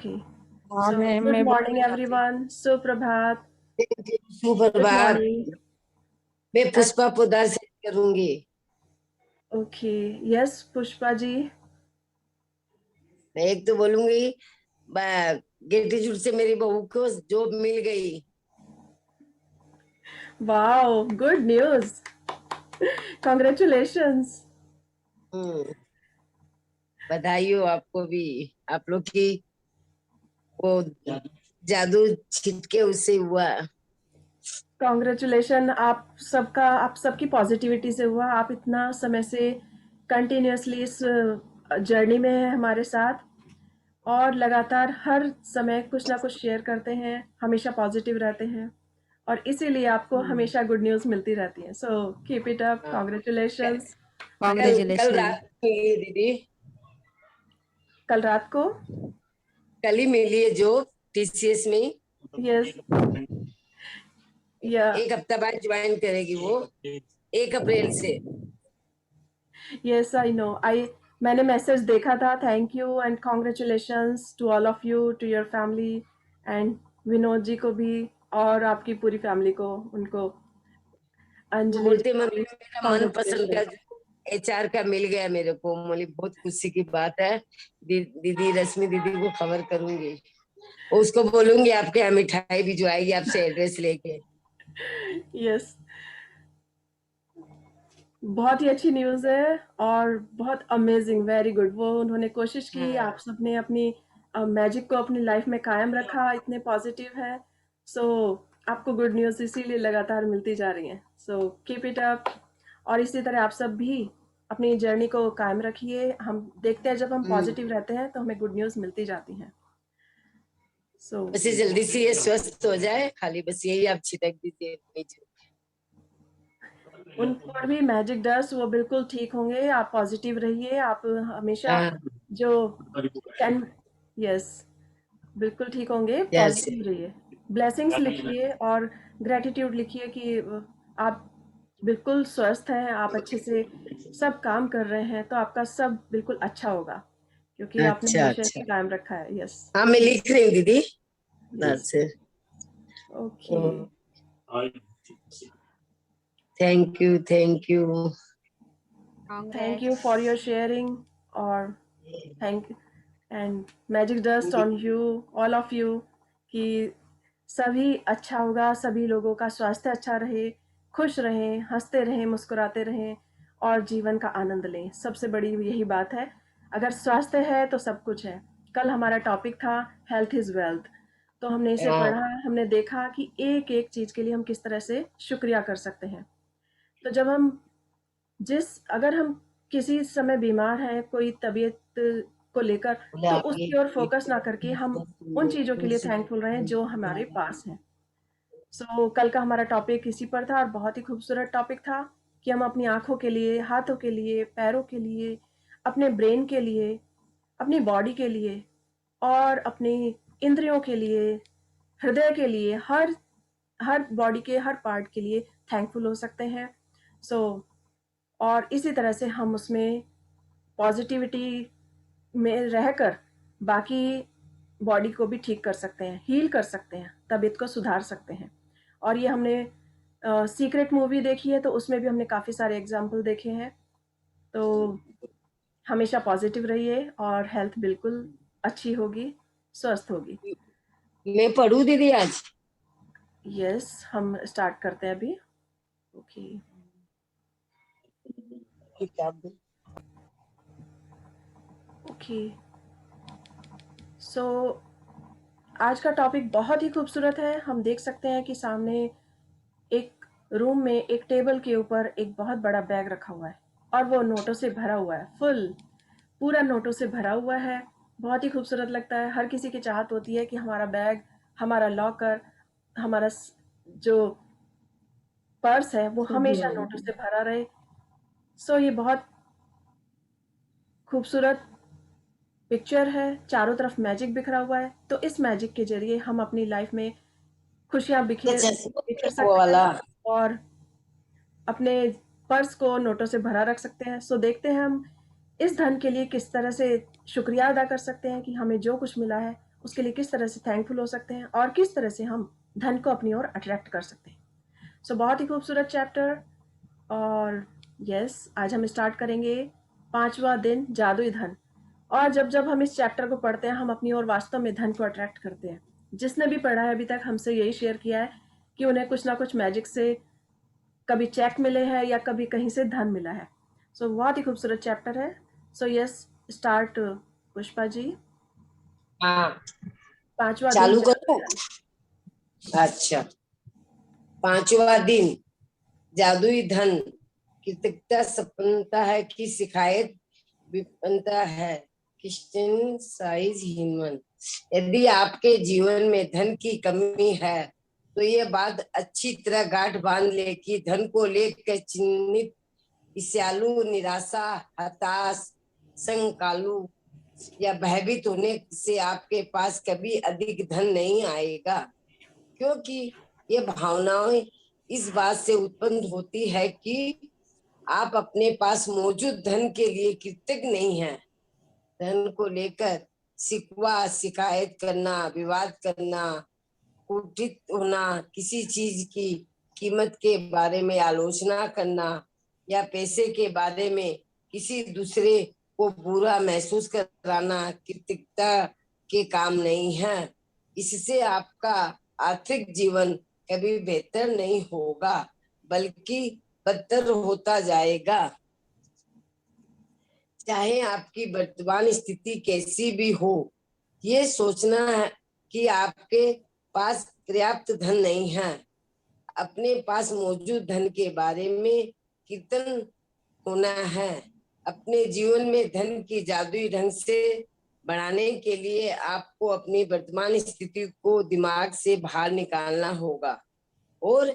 Okay. हाँ, So, मैं good morning, बोलना चाहती हूँ। everyone. Suprabhat. Good सुप्रभात। morning. मैं पुष्पा पोदार से करूंगी। Okay. Yes, Pushpa ji. मैं एक तो बोलूंगी, ग्रेटिट्यूड से मेरी बहू को जॉब मिल गई। Wow, good news. Congratulations. बधाई हो आपको भी। आप लोग की वो जादू छिटके उससे हुआ। Congratulations. आप सबकी पॉजिटिविटी से हुआ। आप इतना समय से कंटिन्यूअसली इस जर्नी में हैं हमारे साथ और लगातार हर समय कुछ ना कुछ शेयर करते हैं, हमेशा पॉजिटिव रहते हैं और इसीलिए आपको हमेशा गुड न्यूज़ मिलती रहती है। So keep it up. Congratulations. कल रात मिली है दीदी, कल रात को कल ही मिली है जॉब TCS में। यस या एक हफ्ता बाद ज्वाइन करेगी वो 1 अप्रैल से। Yes I know. मैंने मैसेज देखा था। Thank you and congratulations to all of you, to your family and Vinod ji को भी और आपकी पूरी फैमिली को, उनको अंजलि बोलते जी को भी मेरा मनपसंद का कॉन्ग्रेचुलेशन। HR का मिल गया मेरे को। बोली बहुत खुशी की बात है। दीदी रश्मि दीदी को खबर करूंगी, उसको बोलूंगी आपके यहाँ मिठाई भी जो आएगी आपसे एड्रेस लेके। यस, बहुत ही अच्छी न्यूज़ है और बहुत अमेजिंग, वेरी गुड। वो उन्होंने कोशिश की, आप सबने अपनी मैजिक को अपनी लाइफ में कायम रखा, इतने पॉजिटिव है। सो आपको गुड न्यूज़ इसीलिए लगातार मिलती जा रही है। सो कीप इट अप और इसी तरह आप सब भी अपनी जर्नी को कायम रखिए। हम देखते हैं जब हम पॉजिटिव रहते हैं तो हमें गुड न्यूज़ मिलती जाती हैं। सो बस ये जल्दी से ये स्वस्थ हो जाए, खाली बस यही आप छिटक दीजिए नीचे। उन पर भी मैजिक डस्ट, वो बिल्कुल ठीक होंगे। आप पॉजिटिव रहिए। आप हमेशा जो कैन यस बिल्कुल ठीक होंगे। यस पॉजिटिव रहिए, ब्लेसिंग्स लिखिए और ग्रेटिट्यूड लिखिए कि आप बिल्कुल स्वस्थ हैं, आप अच्छे से सब काम कर रहे हैं, तो आपका सब बिल्कुल अच्छा होगा क्योंकि आपने अच्छा हमेशा अच्छा। इसे कायम रखा है। यस हाँ मैं लिख रही हूँ दीदी। Okay. Thank you thank you. Thank you for your sharing और thank and magic dust on you, all of you, कि सभी अच्छा होगा, सभी लोगों का स्वास्थ्य अच्छा रहे, खुश रहें, हंसते रहें, मुस्कुराते रहें और जीवन का आनंद लें। सबसे बड़ी यही बात है। अगर स्वास्थ्य है तो सब कुछ है। कल हमारा टॉपिक था हेल्थ इज़ वेल्थ, तो हमने इसे पढ़ा, हमने देखा कि एक एक चीज़ के लिए हम किस तरह से शुक्रिया कर सकते हैं। तो जब हम अगर हम किसी समय बीमार हैं, कोई तबीयत को लेकर, तो उसकी ओर फोकस ना करके हम उन चीज़ों के लिए थैंकफुल रहें जो हमारे पास हैं। सो कल का हमारा टॉपिक इसी पर था और बहुत ही खूबसूरत टॉपिक था कि हम अपनी आँखों के लिए, हाथों के लिए, पैरों के लिए, अपने ब्रेन के लिए, अपनी बॉडी के लिए और अपनी इंद्रियों के लिए, हृदय के लिए, हर हर बॉडी के हर पार्ट के लिए थैंकफुल हो सकते हैं। सो और इसी तरह से हम उसमें पॉजिटिविटी में रहकर बाकी बॉडी को भी ठीक कर सकते हैं, हील कर सकते हैं, तबीयत को सुधार सकते हैं। और ये हमने सीक्रेट मूवी देखी है तो उसमें भी हमने काफ़ी सारे एग्जाम्पल देखे हैं। तो हमेशा पॉजिटिव रहिए और हेल्थ बिल्कुल अच्छी होगी, स्वस्थ होगी। मैं पढ़ू दीदी आज। यस, हम स्टार्ट करते हैं अभी। Okay okay. सो आज का टॉपिक बहुत ही खूबसूरत है। हम देख सकते हैं कि सामने एक रूम में एक टेबल के ऊपर एक बहुत बड़ा बैग रखा हुआ है और वो नोटों से भरा हुआ है, फुल पूरा नोटों से भरा हुआ है। बहुत ही खूबसूरत लगता है। हर किसी की चाहत होती है कि हमारा बैग, हमारा लॉकर, हमारा जो पर्स है वो हमेशा नोटों से भरा रहे। सो ये बहुत खूबसूरत पिक्चर है। चारों तरफ मैजिक बिखरा हुआ है, तो इस मैजिक के जरिए हम अपनी लाइफ में खुशियां बिखेर बिखेर वो सकते हैं वाला और अपने पर्स को नोटों से भरा रख सकते हैं। सो देखते हैं हम इस धन के लिए किस तरह से शुक्रिया अदा कर सकते हैं कि हमें जो कुछ मिला है उसके लिए किस तरह से थैंकफुल हो सकते हैं और किस तरह से हम धन को अपनी ओर अट्रैक्ट कर सकते हैं। सो बहुत ही खूबसूरत चैप्टर। और यस, आज हम स्टार्ट करेंगे 5वां दिन, जादुई धन। और जब जब हम इस चैप्टर को पढ़ते हैं, हम अपनी ओर वास्तव में धन को अट्रैक्ट करते हैं। जिसने भी पढ़ा है अभी तक हमसे यही शेयर किया है कि उन्हें कुछ ना कुछ मैजिक से कभी चेक मिले हैं या कभी कहीं से धन मिला है। सो बहुत ही खूबसूरत चैप्टर है। So yes, start Pushpa ji. हाँ, 5वां दिन, चालू जादुई करूं? धन। अच्छा, 5वां दिन, जादुई धन। कृतज्ञता संपन्नता है कि शिकायत विपन्नता है। क्रिश्चियन साइज हिनमन। यदि आपके जीवन में धन की कमी है तो ये बात अच्छी तरह गांठ बांध ले कि धन को लेकर चिन्हित, ईर्ष्यालु, निराशा, हताश, संकालु या भयभीत होने से आपके पास कभी अधिक धन नहीं आएगा, क्योंकि ये भावनाएं इस बात से उत्पन्न होती है कि आप अपने पास मौजूद धन के लिए कृतज्ञ नहीं हैं। धन को लेकर शिकवा, शिकायत करना, विवाद करना, कुटित होना, किसी चीज की कीमत के बारे में आलोचना करना या पैसे के बारे में किसी दूसरे को बुरा महसूस कराना कृतज्ञता के काम नहीं है। इससे आपका आर्थिक जीवन कभी बेहतर नहीं होगा, बल्कि बदतर होता जाएगा। चाहे आपकी वर्तमान स्थिति कैसी भी हो, ये सोचना है कि आपके पास पर्याप्त धन नहीं है, अपने पास मौजूद धन के बारे में कीर्तन होना है। अपने जीवन में धन की जादुई ढंग से बढ़ाने के लिए आपको अपनी वर्तमान स्थिति को दिमाग से बाहर निकालना होगा और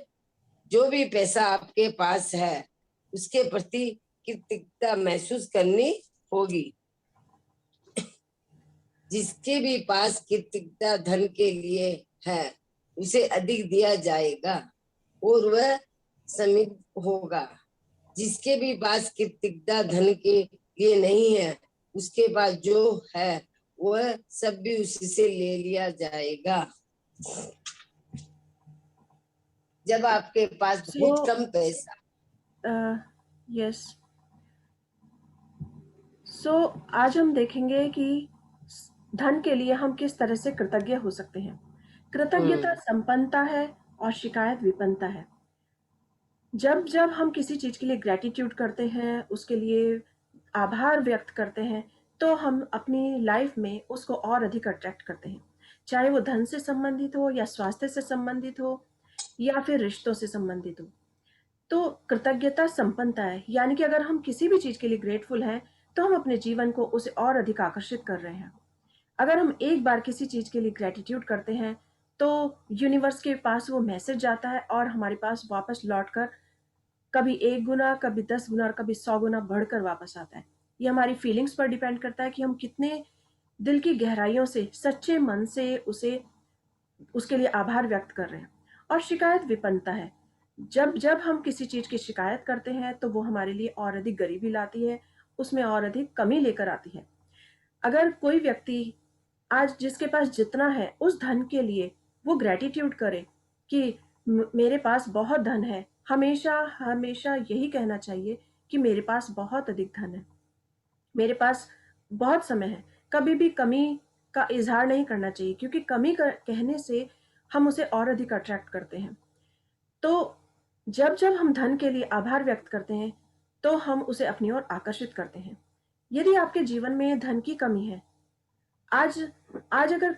जो भी पैसा आपके पास है उसके प्रति कृतज्ञता महसूस करनी होगी। जिसके भी पास कृतज्ञता धन के लिए है उसे अधिक दिया जाएगा और वह समृद्ध होगा। जिसके भी पास कृतज्ञता धन के लिए नहीं है उसके पास जो है वह सब भी उससे ले लिया जाएगा। जब आपके पास सो बहुत कम पैसा, यस, सो आज हम देखेंगे कि धन के लिए हम किस तरह से कृतज्ञ हो सकते हैं। कृतज्ञता संपन्नता है और शिकायत विपन्नता है। जब जब हम किसी चीज के लिए ग्रेटिट्यूड करते हैं, उसके लिए आभार व्यक्त करते हैं, तो हम अपनी लाइफ में उसको और अधिक अट्रैक्ट करते हैं। चाहे वो धन से संबंधित हो या स्वास्थ्य से संबंधित हो या फिर रिश्तों से संबंधित हो। तो कृतज्ञता संपन्नता है, यानी कि अगर हम किसी भी चीज के लिए ग्रेटफुल हैं, तो हम अपने जीवन को उसे और अधिक आकर्षित कर रहे हैं। अगर हम एक बार किसी चीज के लिए ग्रेटिट्यूड करते हैं, तो यूनिवर्स के पास वो मैसेज जाता है और हमारे पास वापस लौटकर कभी 1 गुना, कभी 10 गुना और कभी 100 गुना बढ़कर वापस आता है। ये हमारी फीलिंग्स पर डिपेंड करता है कि हम कितने दिल की गहराइयों से, सच्चे मन से उसे उसके लिए आभार व्यक्त कर रहे हैं। और शिकायत विपन्नता है। जब जब हम किसी चीज की शिकायत करते हैं, तो वो हमारे लिए और अधिक गरीबी लाती है, उसमें और अधिक कमी लेकर आती है। अगर कोई व्यक्ति आज जिसके पास जितना है उस धन के लिए वो ग्रेटिट्यूड करे कि मेरे पास बहुत धन है, हमेशा हमेशा यही कहना चाहिए कि मेरे पास बहुत अधिक धन है, मेरे पास बहुत समय है। कभी भी कमी का इजहार नहीं करना चाहिए, क्योंकि कहने से हम उसे और अधिक अट्रैक्ट करते हैं। तो जब जब हम धन के लिए आभार व्यक्त करते हैं, तो हम उसे अपनी ओर आकर्षित करते हैं। यदि आपके जीवन में धन की कमी है, आज आज अगर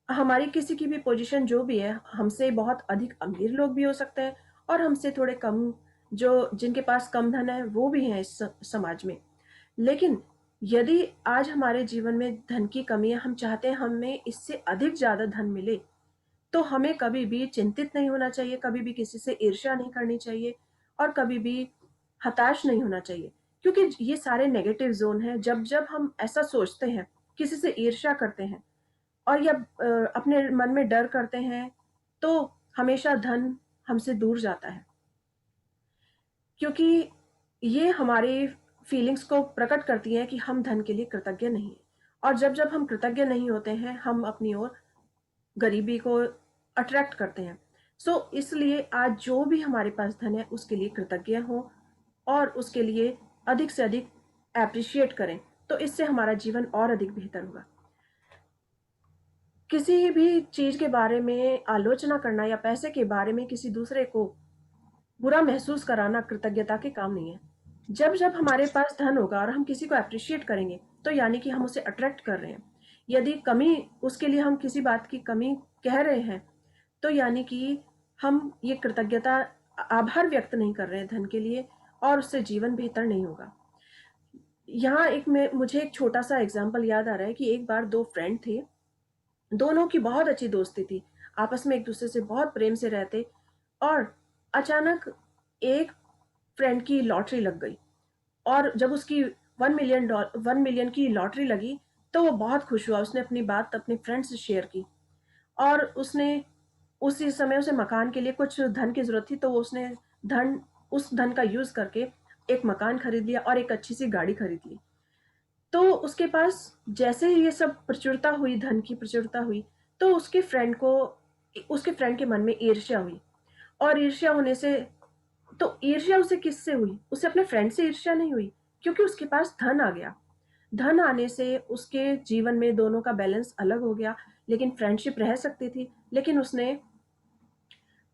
हमारी किसी की भी पोजीशन जो भी है, हमसे बहुत अधिक अमीर लोग भी हो सकते हैं और हमसे थोड़े कम, जो जिनके पास कम धन है वो भी हैं इस समाज में। लेकिन यदि आज हमारे जीवन में धन की कमी है, हम चाहते हैं हमें इससे अधिक ज़्यादा धन मिले, तो हमें कभी भी चिंतित नहीं होना चाहिए, कभी भी किसी से ईर्ष्या नहीं करनी चाहिए और कभी भी हताश नहीं होना चाहिए। क्योंकि ये सारे नेगेटिव ज़ोन हैं। जब जब हम ऐसा सोचते हैं, किसी से ईर्ष्या करते हैं और या अपने मन में डर करते हैं, तो हमेशा धन हमसे दूर जाता है। क्योंकि ये हमारी फीलिंग्स को प्रकट करती हैं कि हम धन के लिए कृतज्ञ नहीं हैं। और जब जब हम कृतज्ञ नहीं होते हैं, हम अपनी ओर गरीबी को अट्रैक्ट करते हैं। इसलिए आज जो भी हमारे पास धन है उसके लिए कृतज्ञ हो और उसके लिए अधिक से अधिक एप्रिशिएट करें, तो इससे हमारा जीवन और अधिक बेहतर होगा। किसी भी चीज के बारे में आलोचना करना या पैसे के बारे में किसी दूसरे को बुरा महसूस कराना कृतज्ञता के काम नहीं है। जब जब हमारे पास धन होगा और हम किसी को अप्रिशिएट करेंगे, तो यानी कि हम उसे अट्रैक्ट कर रहे हैं। यदि कमी, उसके लिए हम किसी बात की कमी कह रहे हैं, तो यानी कि हम ये कृतज्ञता, आभार व्यक्त नहीं कर रहे हैं धन के लिए, और उससे जीवन बेहतर नहीं होगा। यहाँ मुझे एक छोटा सा एग्जाम्पल याद आ रहा है कि एक बार दो फ्रेंड थे, दोनों की बहुत अच्छी दोस्ती थी, आपस में एक दूसरे से बहुत प्रेम से रहते, और अचानक एक फ्रेंड की लॉटरी लग गई, और जब उसकी 1 मिलियन की लॉटरी लगी, तो वो बहुत खुश हुआ। उसने अपनी बात अपने फ्रेंड से शेयर की, और उसने उसी समय उसे मकान के लिए कुछ धन की जरूरत थी, तो वो उसने धन उस धन का यूज करके एक मकान खरीद लिया और एक अच्छी सी गाड़ी खरीद ली। तो उसके पास जैसे ही ये सब प्रचुरता हुई, धन की प्रचुरता हुई, तो उसके फ्रेंड के मन में ईर्ष्या हुई। और ईर्ष्या होने से, तो ईर्ष्या उसे किससे हुई? उसे अपने फ्रेंड से ईर्ष्या नहीं हुई, क्योंकि उसके पास धन आ गया। धन आने से उसके जीवन में दोनों का बैलेंस अलग हो गया, लेकिन फ्रेंडशिप रह सकती थी। लेकिन उसने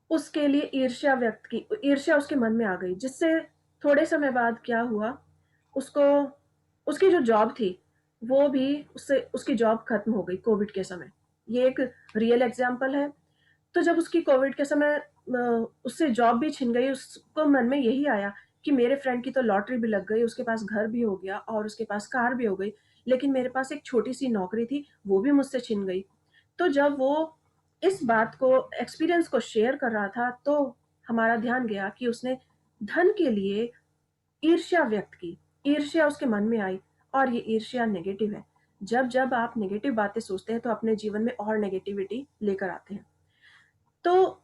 उसके लिए ईर्ष्या व्यक्त की, ईर्ष्या उसके मन में आ गई, जिससे थोड़े समय बाद क्या हुआ, उसको उसकी जो जॉब थी, वो भी उससे उसकी जॉब खत्म हो गई कोविड के समय। ये एक रियल एग्जाम्पल है। तो जब उसकी कोविड के समय उससे जॉब भी छिन गई, उसको मन में यही आया कि मेरे फ्रेंड की तो लॉटरी भी लग गई, उसके पास घर भी हो गया और उसके पास कार भी हो गई, लेकिन मेरे पास एक छोटी सी नौकरी थी, वो भी मुझसे छिन गई। तो जब वो इस बात को, एक्सपीरियंस को शेयर कर रहा था, तो हमारा ध्यान गया कि उसने धन के लिए ईर्ष्या व्यक्त की। ईर्ष्या उसके मन में आई, और ये ईर्ष्या नेगेटिव है। जब जब आप नेगेटिव बातें सोचते हैं, तो अपने जीवन में और नेगेटिविटी लेकर आते हैं। तो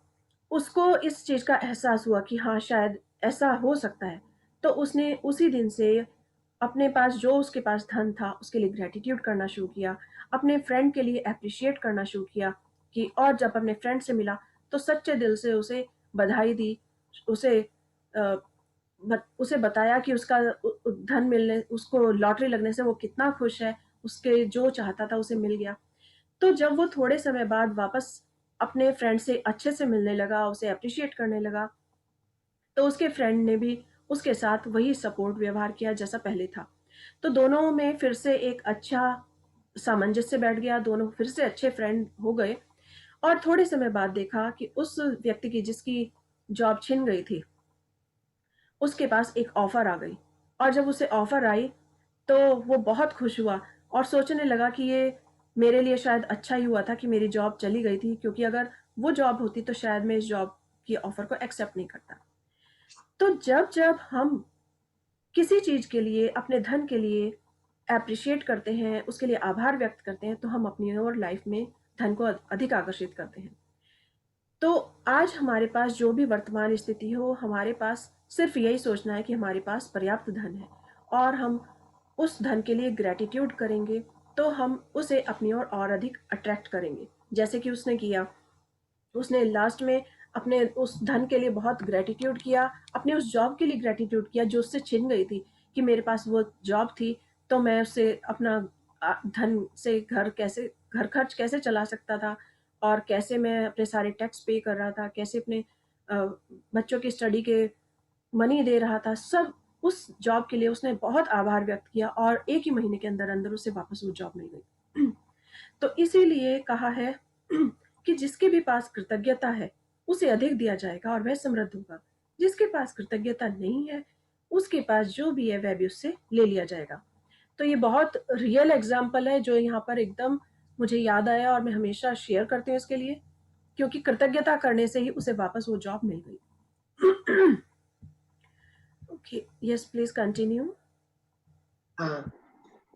उसको इस चीज का एहसास हुआ कि हाँ, शायद ऐसा हो सकता है। तो उसने उसी दिन से अपने पास जो उसके पास धन था उसके लिए ग्रेटिट्यूड करना शुरू किया, अपने फ्रेंड के लिए अप्रिशिएट करना शुरू किया। कि और जब अपने फ्रेंड से मिला, तो सच्चे दिल से उसे बधाई दी, उसे उसे बताया कि उसका धन मिलने, उसको लॉटरी लगने से वो कितना खुश है, उसके जो चाहता था उसे मिल गया। तो जब वो थोड़े समय बाद वापस अपने फ्रेंड से अच्छे से मिलने लगा, उसे अप्रिशिएट करने लगा, तो उसके फ्रेंड ने भी उसके साथ वही सपोर्ट व्यवहार किया जैसा पहले था। तो दोनों में फिर से एक अच्छा सामंजस्य बैठ गया, दोनों फिर से अच्छे फ्रेंड हो गए। और थोड़े समय बाद देखा कि उस व्यक्ति की जिसकी जॉब छिन गई थी, उसके पास एक ऑफर आ गई। और जब उसे ऑफर आई, तो वो बहुत खुश हुआ और सोचने लगा कि ये मेरे लिए शायद अच्छा ही हुआ था कि मेरी जॉब चली गई थी, क्योंकि अगर वो जॉब होती तो शायद मैं इस जॉब की ऑफर को एक्सेप्ट नहीं करता। तो जब जब हम किसी चीज के लिए, अपने धन के लिए अप्रिशिएट करते हैं, उसके लिए आभार व्यक्त करते हैं, तो हम अपनी और लाइफ में धन को अधिक आकर्षित करते हैं। तो आज हमारे पास जो भी वर्तमान स्थिति हो, हमारे पास सिर्फ यही सोचना है कि हमारे पास पर्याप्त धन है, और हम उस धन के लिए ग्रेटिट्यूड करेंगे, तो हम उसे अपनी ओर और अधिक अट्रैक्ट करेंगे, जैसे कि उसने किया। उसने लास्ट में अपने उस धन के लिए बहुत ग्रेटिट्यूड किया, अपने उस जॉब के लिए ग्रेटिट्यूड किया जो उससे छिन गई थी, कि मेरे पास वो जॉब थी, तो मैं उससे अपना धन से घर खर्च कैसे चला सकता था, और कैसे मैं अपने सारे टैक्स पे कर रहा था, कैसे अपने बच्चों की स्टडी के मनी दे रहा था, सब उस जॉब के लिए उसने बहुत आभार व्यक्त किया, और एक ही महीने के अंदर अंदर उसे वापस वो जॉब मिल गई। तो इसीलिए कहा है कि जिसके भी पास कृतज्ञता है उसे अधिक दिया जाएगा और वह समृद्ध होगा। जिसके पास कृतज्ञता नहीं है, उसके पास जो भी है वह भी उससे ले लिया जाएगा। तो ये बहुत रियल एग्जाम्पल है जो यहाँ पर एकदम मुझे याद आया, और मैं हमेशा शेयर करती हूँ इसके लिए, क्योंकि कृतज्ञता करने से ही उसे वापस वो जॉब मिल गई। Okay, yes please continue. हाँ,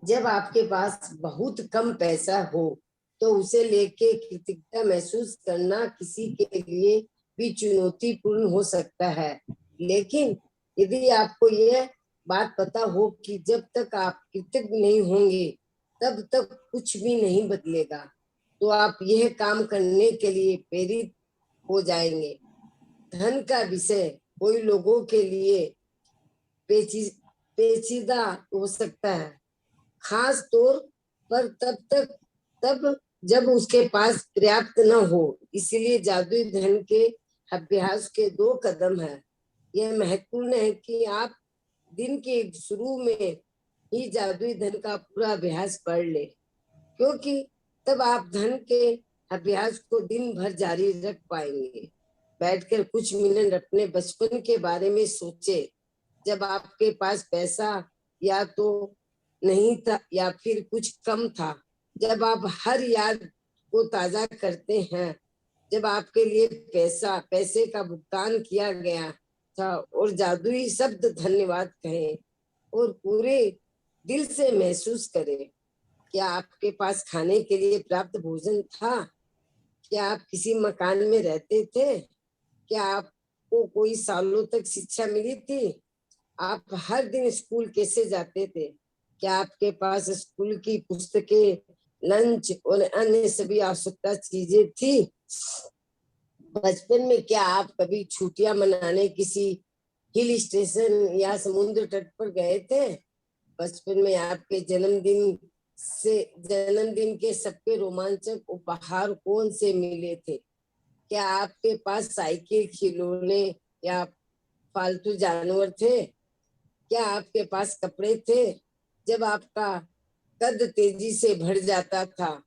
जब आपके पास बहुत कम पैसा हो तो उसे लेके कृतज्ञता महसूस करना किसी के लिए भी चुनौतीपूर्ण हो सकता है। लेकिन यदि आपको यह बात पता हो कि जब तक आप कृतज्ञ नहीं होंगे तब तक कुछ भी नहीं बदलेगा। तो आप यह काम करने के लिए प्रेरित हो जाएंगे। धन का विषय कोई लोगों के लिए पेचीदा हो सकता है, खास तौर पर तब जब उसके पास पर्याप्त न हो। इसलिए जादुई धन के अभ्यास के 2 कदम है। यह महत्वपूर्ण है कि आप दिन के शुरू में ही जादुई धन का पूरा अभ्यास पढ़ ले, क्योंकि तब आप धन के अभ्यास को दिन भर जारी रख पाएंगे। बैठकर कुछ मिनट अपने बचपन के बारे में सोचे, जब आपके पास पैसा या तो नहीं था या फिर कुछ कम था। जब आप हर याद को ताजा करते हैं, जब आपके लिए पैसे का भुगतान किया गया था और जादुई शब्द धन्यवाद कहें और पूरे दिल से महसूस करें। क्या आपके पास खाने के लिए पर्याप्त भोजन था? क्या आप किसी मकान में रहते थे? क्या आपको कोई सालों तक शिक्षा मिली थी? आप हर दिन स्कूल कैसे जाते थे? क्या आपके पास स्कूल की पुस्तकें, लंच और अन्य सभी आवश्यकता चीजें थी? बचपन में क्या आप कभी छुट्टियां मनाने किसी हिल स्टेशन या समुद्र तट पर गए थे? बचपन में आपके जन्मदिन के सबके रोमांचक उपहार कौन से मिले थे? क्या आपके पास साइकिल, खिलौने या पालतू जानवर थे? क्या आपके पास कपड़े थे? जब आपका कद तेजी से बढ़ जाता था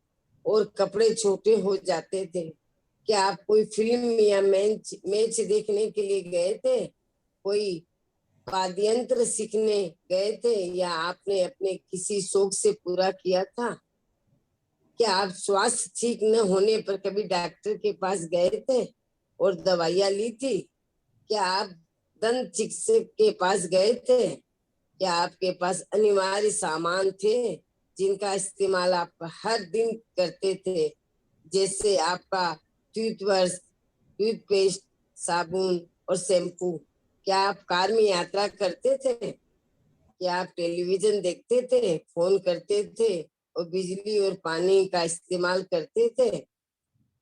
और कपड़े छोटे हो जाते थे, क्या आप कोई फिल्म या मैच देखने के लिए गए थे? कोई वाद्ययंत्र सीखने गए थे या आपने अपने किसी शौक से पूरा किया था? क्या आप स्वास्थ्य ठीक न होने पर कभी डॉक्टर के पास गए थे और दवाइयां ली थी? क्या आप दंत चिकित्सक के पास गए थे? क्या आपके पास अनिवार्य सामान थे जिनका इस्तेमाल आप हर दिन करते थे, जैसे आपका टूथब्रश, टूथपेस्ट, साबुन और शैम्पू? क्या आप कार में यात्रा करते थे? क्या आप टेलीविजन देखते थे, फोन करते थे और बिजली और पानी का इस्तेमाल करते थे?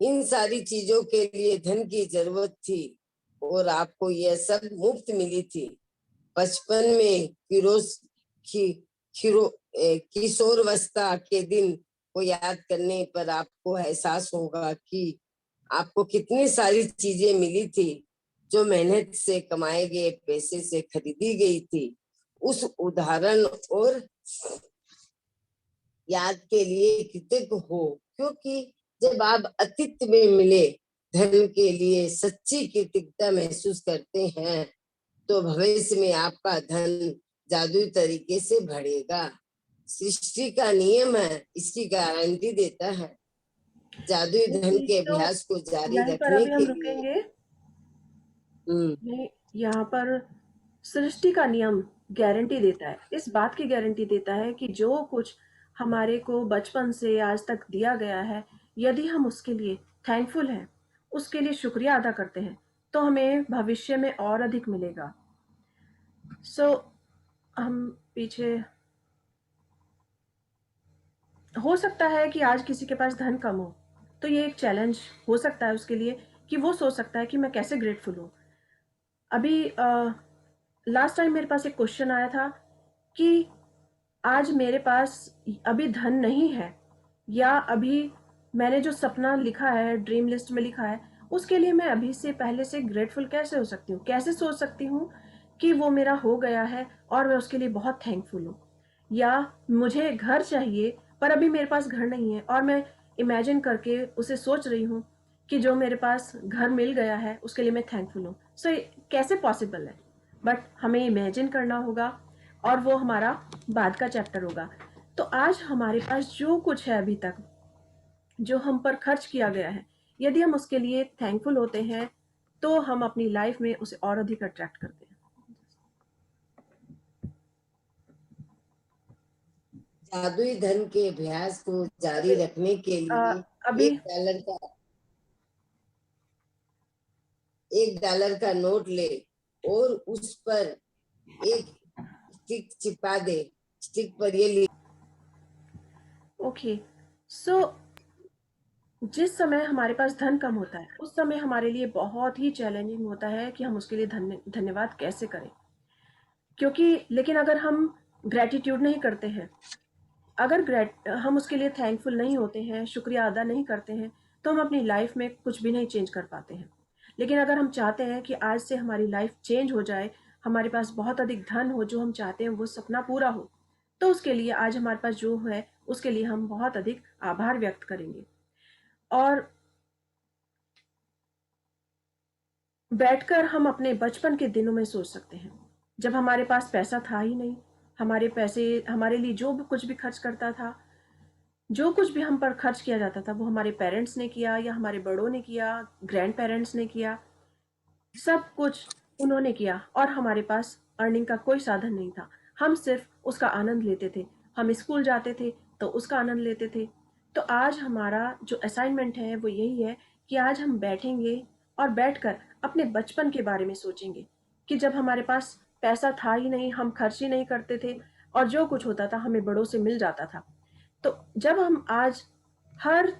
इन सारी चीजों के लिए धन की जरूरत थी और आपको यह सब मुफ्त मिली थी। बचपन में किशोरावस्था के दिन को याद करने पर आपको एहसास होगा कि आपको कितनी सारी चीजें मिली थी जो मेहनत से कमाए गए पैसे से खरीदी गई थी। उस उदाहरण और याद के लिए कृतज्ञ हो, क्योंकि जब आप अतीत में मिले धन के लिए सच्ची कृतज्ञता महसूस करते हैं, तो भविष्य में आपका धन जादुई तरीके से बढ़ेगा। सृष्टि का नियम है, इसकी गारंटी देता है। जादुई धन के तो अभ्यास को जारी यहीं पर रखने अभी के हम लिए रुकेंगे। नहीं, यहाँ पर सृष्टि का नियम गारंटी देता है, इस बात की गारंटी देता है कि जो कुछ हमारे को बचपन से आज तक दिया गया है, यदि हम उसके लिए थैंकफुल हैं, उसके लिए शुक्रिया अदा करते हैं, तो हमें भविष्य में और अधिक मिलेगा। सो हम पीछे हो सकता है कि आज किसी के पास धन कम हो, तो ये एक चैलेंज हो सकता है उसके लिए कि वो सोच सकता है कि मैं कैसे ग्रेटफुल हूँ। अभी लास्ट टाइम मेरे पास एक क्वेश्चन आया था कि आज मेरे पास अभी धन नहीं है, या अभी मैंने जो सपना लिखा है, ड्रीम लिस्ट में लिखा है, उसके लिए मैं अभी से पहले से ग्रेटफुल कैसे हो सकती हूँ, कैसे सोच सकती हूँ कि वो मेरा हो गया है और मैं उसके लिए बहुत थैंकफुल हूँ। या मुझे घर चाहिए पर अभी मेरे पास घर नहीं है और मैं इमेजिन करके उसे सोच रही हूँ कि जो मेरे पास घर मिल गया है उसके लिए मैं थैंकफुल हूँ। सो कैसे पॉसिबल है? बट हमें इमेजिन करना होगा और वो हमारा बाद का चैप्टर होगा। तो आज हमारे पास जो कुछ है अभी तक, जो हम पर खर्च किया गया है, यदि हम उसके लिए थैंकफुल होते हैं, तो हम अपनी लाइफ में उसे और अधिक अट्रैक्ट करते हैं। जादुई धन के अभ्यास को जारी रखने के लिए अभी एक डॉलर का $1 नोट ले और उस पर एक स्टिक चिपा दे। स्टिक पर ये ओके, सो जिस समय हमारे पास धन कम होता है, उस समय हमारे लिए बहुत ही चैलेंजिंग होता है कि हम उसके लिए धन्यवाद कैसे करें। क्योंकि लेकिन अगर हम ग्रैटिट्यूड नहीं करते हैं, अगर हम उसके लिए थैंकफुल नहीं होते हैं, शुक्रिया अदा नहीं करते हैं, तो हम अपनी लाइफ में कुछ भी नहीं चेंज कर पाते हैं। लेकिन अगर हम चाहते हैं कि आज से हमारी लाइफ चेंज हो जाए, हमारे पास बहुत अधिक धन हो, जो हम चाहते हैं वो सपना पूरा हो, तो उसके लिए आज हमारे पास जो है, उसके लिए हम बहुत अधिक आभार व्यक्त करेंगे। और बैठकर हम अपने बचपन के दिनों में सोच सकते हैं, जब हमारे पास पैसा था ही नहीं, हमारे पैसे हमारे लिए जो भी कुछ भी खर्च करता था, जो कुछ भी हम पर खर्च किया जाता था, वो हमारे पेरेंट्स ने किया या हमारे बड़ों ने किया, ग्रैंड पेरेंट्स ने किया, सब कुछ उन्होंने किया और हमारे पास अर्निंग का कोई साधन नहीं था। हम सिर्फ उसका आनंद लेते थे। हम स्कूल जाते थे तो उसका आनंद लेते थे। तो आज हमारा जो असाइनमेंट है वो यही है कि आज हम बैठेंगे और बैठकर अपने बचपन के बारे में सोचेंगे कि जब हमारे पास पैसा था ही नहीं, हम खर्च ही नहीं करते थे और जो कुछ होता था हमें बड़ों से मिल जाता था। तो जब हम आज हर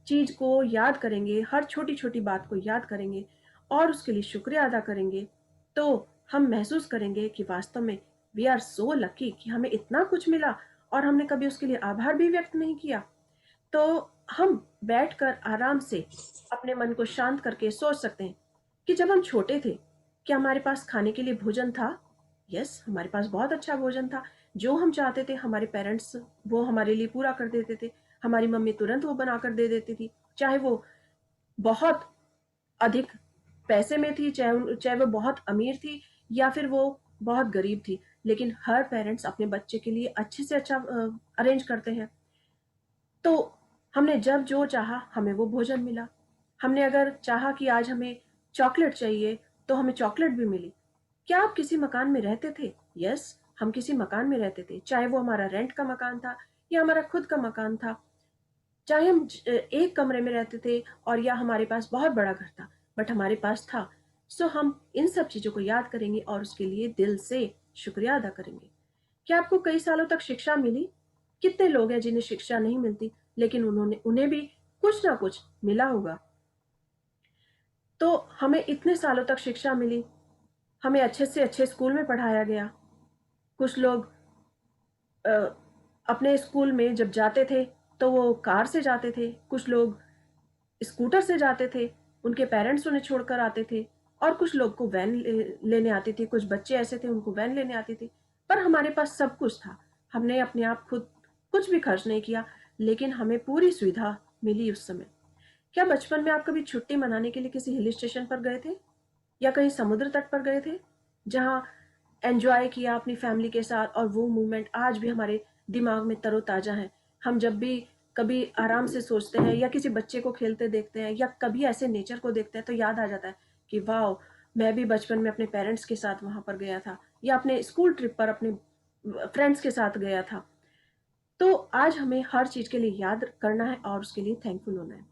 चीज को याद करेंगे, हर छोटी छोटी बात को याद करेंगे और उसके लिए शुक्रिया अदा करेंगे, तो हम महसूस करेंगे कि वास्तव में वी आर सो लकी कि हमें इतना कुछ मिला और हमने कभी उसके लिए आभार भी व्यक्त नहीं किया। तो हम बैठकर आराम से अपने मन को शांत करके सोच सकते हैं कि जब हम छोटे थे, क्या हमारे पास खाने के लिए भोजन था? यस, हमारे पास बहुत अच्छा भोजन था। जो हम चाहते थे हमारे पेरेंट्स वो हमारे लिए पूरा कर देते थे। हमारी मम्मी तुरंत वो बनाकर दे देती थी, चाहे वो बहुत अधिक पैसे में थी, चाहे चाहे वो बहुत अमीर थी या फिर वो बहुत गरीब थी। लेकिन हर पेरेंट्स अपने बच्चे के लिए अच्छे से अच्छा अरेंज करते हैं। तो हमने जब जो चाहा हमें वो भोजन मिला। हमने अगर चाहा कि आज हमें चॉकलेट चाहिए तो हमें चॉकलेट भी मिली। क्या आप किसी मकान में रहते थे? यस, हम किसी मकान में रहते थे, चाहे वो हमारा रेंट का मकान था या हमारा खुद का मकान था, चाहे हम एक कमरे में रहते थे और या हमारे पास बहुत बड़ा घर था, बट हमारे पास था। सो हम इन सब चीजों को याद करेंगे और उसके लिए दिल से शुक्रिया अदा करेंगे। क्या आपको कई सालों तक शिक्षा मिली? कितने लोग हैं जिन्हें शिक्षा नहीं मिलती, लेकिन उन्हें भी कुछ ना कुछ मिला होगा। तो हमें इतने सालों तक शिक्षा मिली, हमें अच्छे से अच्छे स्कूल में पढ़ाया गया। कुछ लोग अ, अपने स्कूल में जब जाते थे तो वो कार से जाते थे, कुछ लोग स्कूटर से जाते थे, उनके पेरेंट्स उन्हें छोड़कर आते थे और कुछ लोग को वैन लेने आती थी, कुछ बच्चे ऐसे थे उनको वैन लेने आती थी। पर हमारे पास सब कुछ था। हमने अपने आप खुद कुछ भी खर्च नहीं किया, लेकिन हमें पूरी सुविधा मिली उस समय। क्या बचपन में आप कभी छुट्टी मनाने के लिए किसी हिल स्टेशन पर गए थे या कहीं समुद्र तट पर गए थे, जहाँ एंजॉय किया अपनी फैमिली के साथ और वो मोमेंट आज भी हमारे दिमाग में तरोताजा है? हम जब भी कभी आराम से सोचते हैं या किसी बच्चे को खेलते देखते हैं या कभी ऐसे नेचर को देखते हैं तो याद आ जाता है कि वाह, मैं भी बचपन में अपने पेरेंट्स के साथ वहां पर गया था या अपने स्कूल ट्रिप पर अपने फ्रेंड्स के साथ गया था। तो आज हमें हर चीज के लिए याद करना है और उसके लिए थैंकफुल होना है।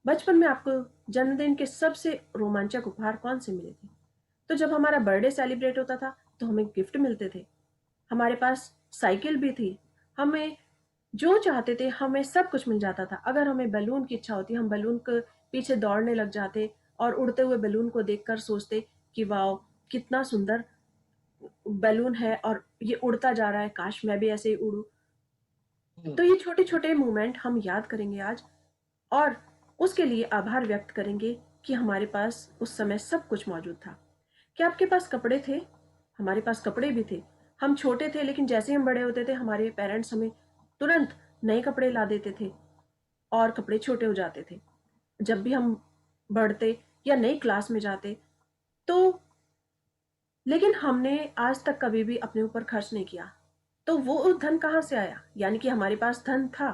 बचपन में आपको जन्मदिन के सबसे रोमांचक उपहार कौन से मिले थे? तो जब हमारा बर्थडे सेलिब्रेट होता था तो हमें गिफ्ट मिलते थे। हमारे पास साइकिल भी थी। हमें जो चाहते थे हमें सब कुछ मिल जाता था। अगर हमें बैलून की इच्छा होती, हम बैलून के पीछे दौड़ने लग जाते और उड़ते हुए बैलून को देखकर सोचते कि वाओ, कितना सुंदर बैलून है और ये उड़ता जा रहा है, काश मैं भी ऐसे ही उड़ूं। तो ये छोटे छोटे मोमेंट हम याद करेंगे आज और उसके लिए आभार व्यक्त करेंगे कि हमारे पास उस समय सब कुछ मौजूद था। क्या आपके पास कपड़े थे? हमारे पास कपड़े भी थे। हम छोटे थे लेकिन जैसे ही हम बड़े होते थे हमारे पेरेंट्स हमें तुरंत नए कपड़े ला देते थे और कपड़े छोटे हो जाते थे। जब भी हम बढ़ते या नई क्लास में जाते तो, लेकिन हमने आज तक कभी भी अपने ऊपर खर्च नहीं किया। तो वो धन कहाँ से आया? यानी कि हमारे पास धन था,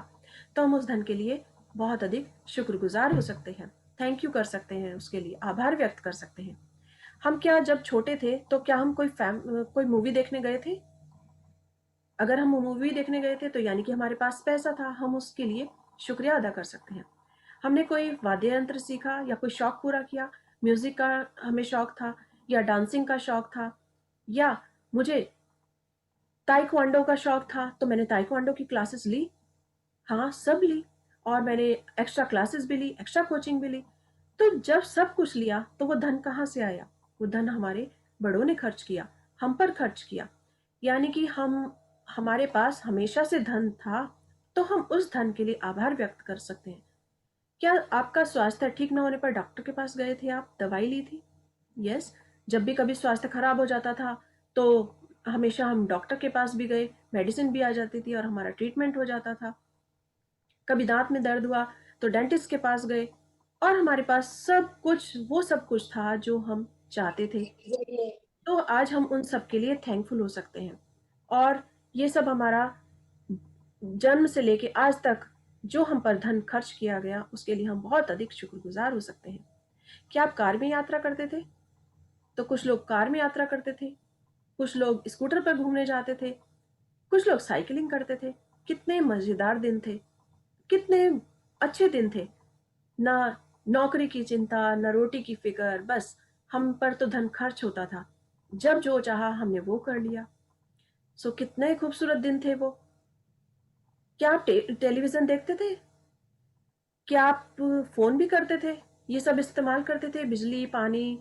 तो हम उस धन के लिए बहुत अधिक शुक्रगुजार हो सकते हैं, थैंक यू कर सकते हैं, उसके लिए आभार व्यक्त कर सकते हैं। हम क्या जब छोटे थे तो क्या हम कोई मूवी देखने गए थे? अगर हम मूवी देखने गए थे तो यानी कि हमारे पास पैसा था, हम उसके लिए शुक्रिया अदा कर सकते हैं। हमने कोई वाद्य यंत्र सीखा या कोई शौक पूरा किया, म्यूजिक का हमें शौक था या डांसिंग का शौक था या मुझे ताइक्वांडो का शौक था तो मैंने ताइक्वांडो की क्लासेस ली। हाँ, सब ली, और मैंने एक्स्ट्रा क्लासेस भी ली, एक्स्ट्रा कोचिंग भी ली। तो जब सब कुछ लिया तो वो धन कहाँ से आया? वो धन हमारे बड़ों ने खर्च किया, हम पर खर्च किया। यानी कि हमारे पास हमेशा से धन था, तो हम उस धन के लिए आभार व्यक्त कर सकते हैं। क्या आपका स्वास्थ्य ठीक न होने पर डॉक्टर के पास गए थे, आप दवाई ली थी? यस। जब भी कभी स्वास्थ्य खराब हो जाता था तो हमेशा हम डॉक्टर के पास भी गए, मेडिसिन भी आ जाती थी और हमारा ट्रीटमेंट हो जाता था। कभी दांत में दर्द हुआ तो डेंटिस्ट के पास गए, और हमारे पास सब कुछ, वो सब कुछ था जो हम चाहते थे। तो आज हम उन सब के लिए थैंकफुल हो सकते हैं, और ये सब हमारा जन्म से लेके आज तक जो हम पर धन खर्च किया गया उसके लिए हम बहुत अधिक शुक्रगुजार हो सकते हैं। क्या आप कार में यात्रा करते थे? तो कुछ लोग कार में यात्रा करते थे, कुछ लोग स्कूटर पर घूमने जाते थे, कुछ लोग साइकिलिंग करते थे। कितने मजेदार दिन थे, कितने अच्छे दिन थे। ना नौकरी की चिंता, ना रोटी की फिक्र, बस हम पर तो धन खर्च होता था। जब जो चाहा हमने वो कर लिया। सो कितने खूबसूरत दिन थे वो। क्या आप टेलीविजन देखते थे? क्या आप फोन भी करते थे? ये सब इस्तेमाल करते थे? बिजली, पानी,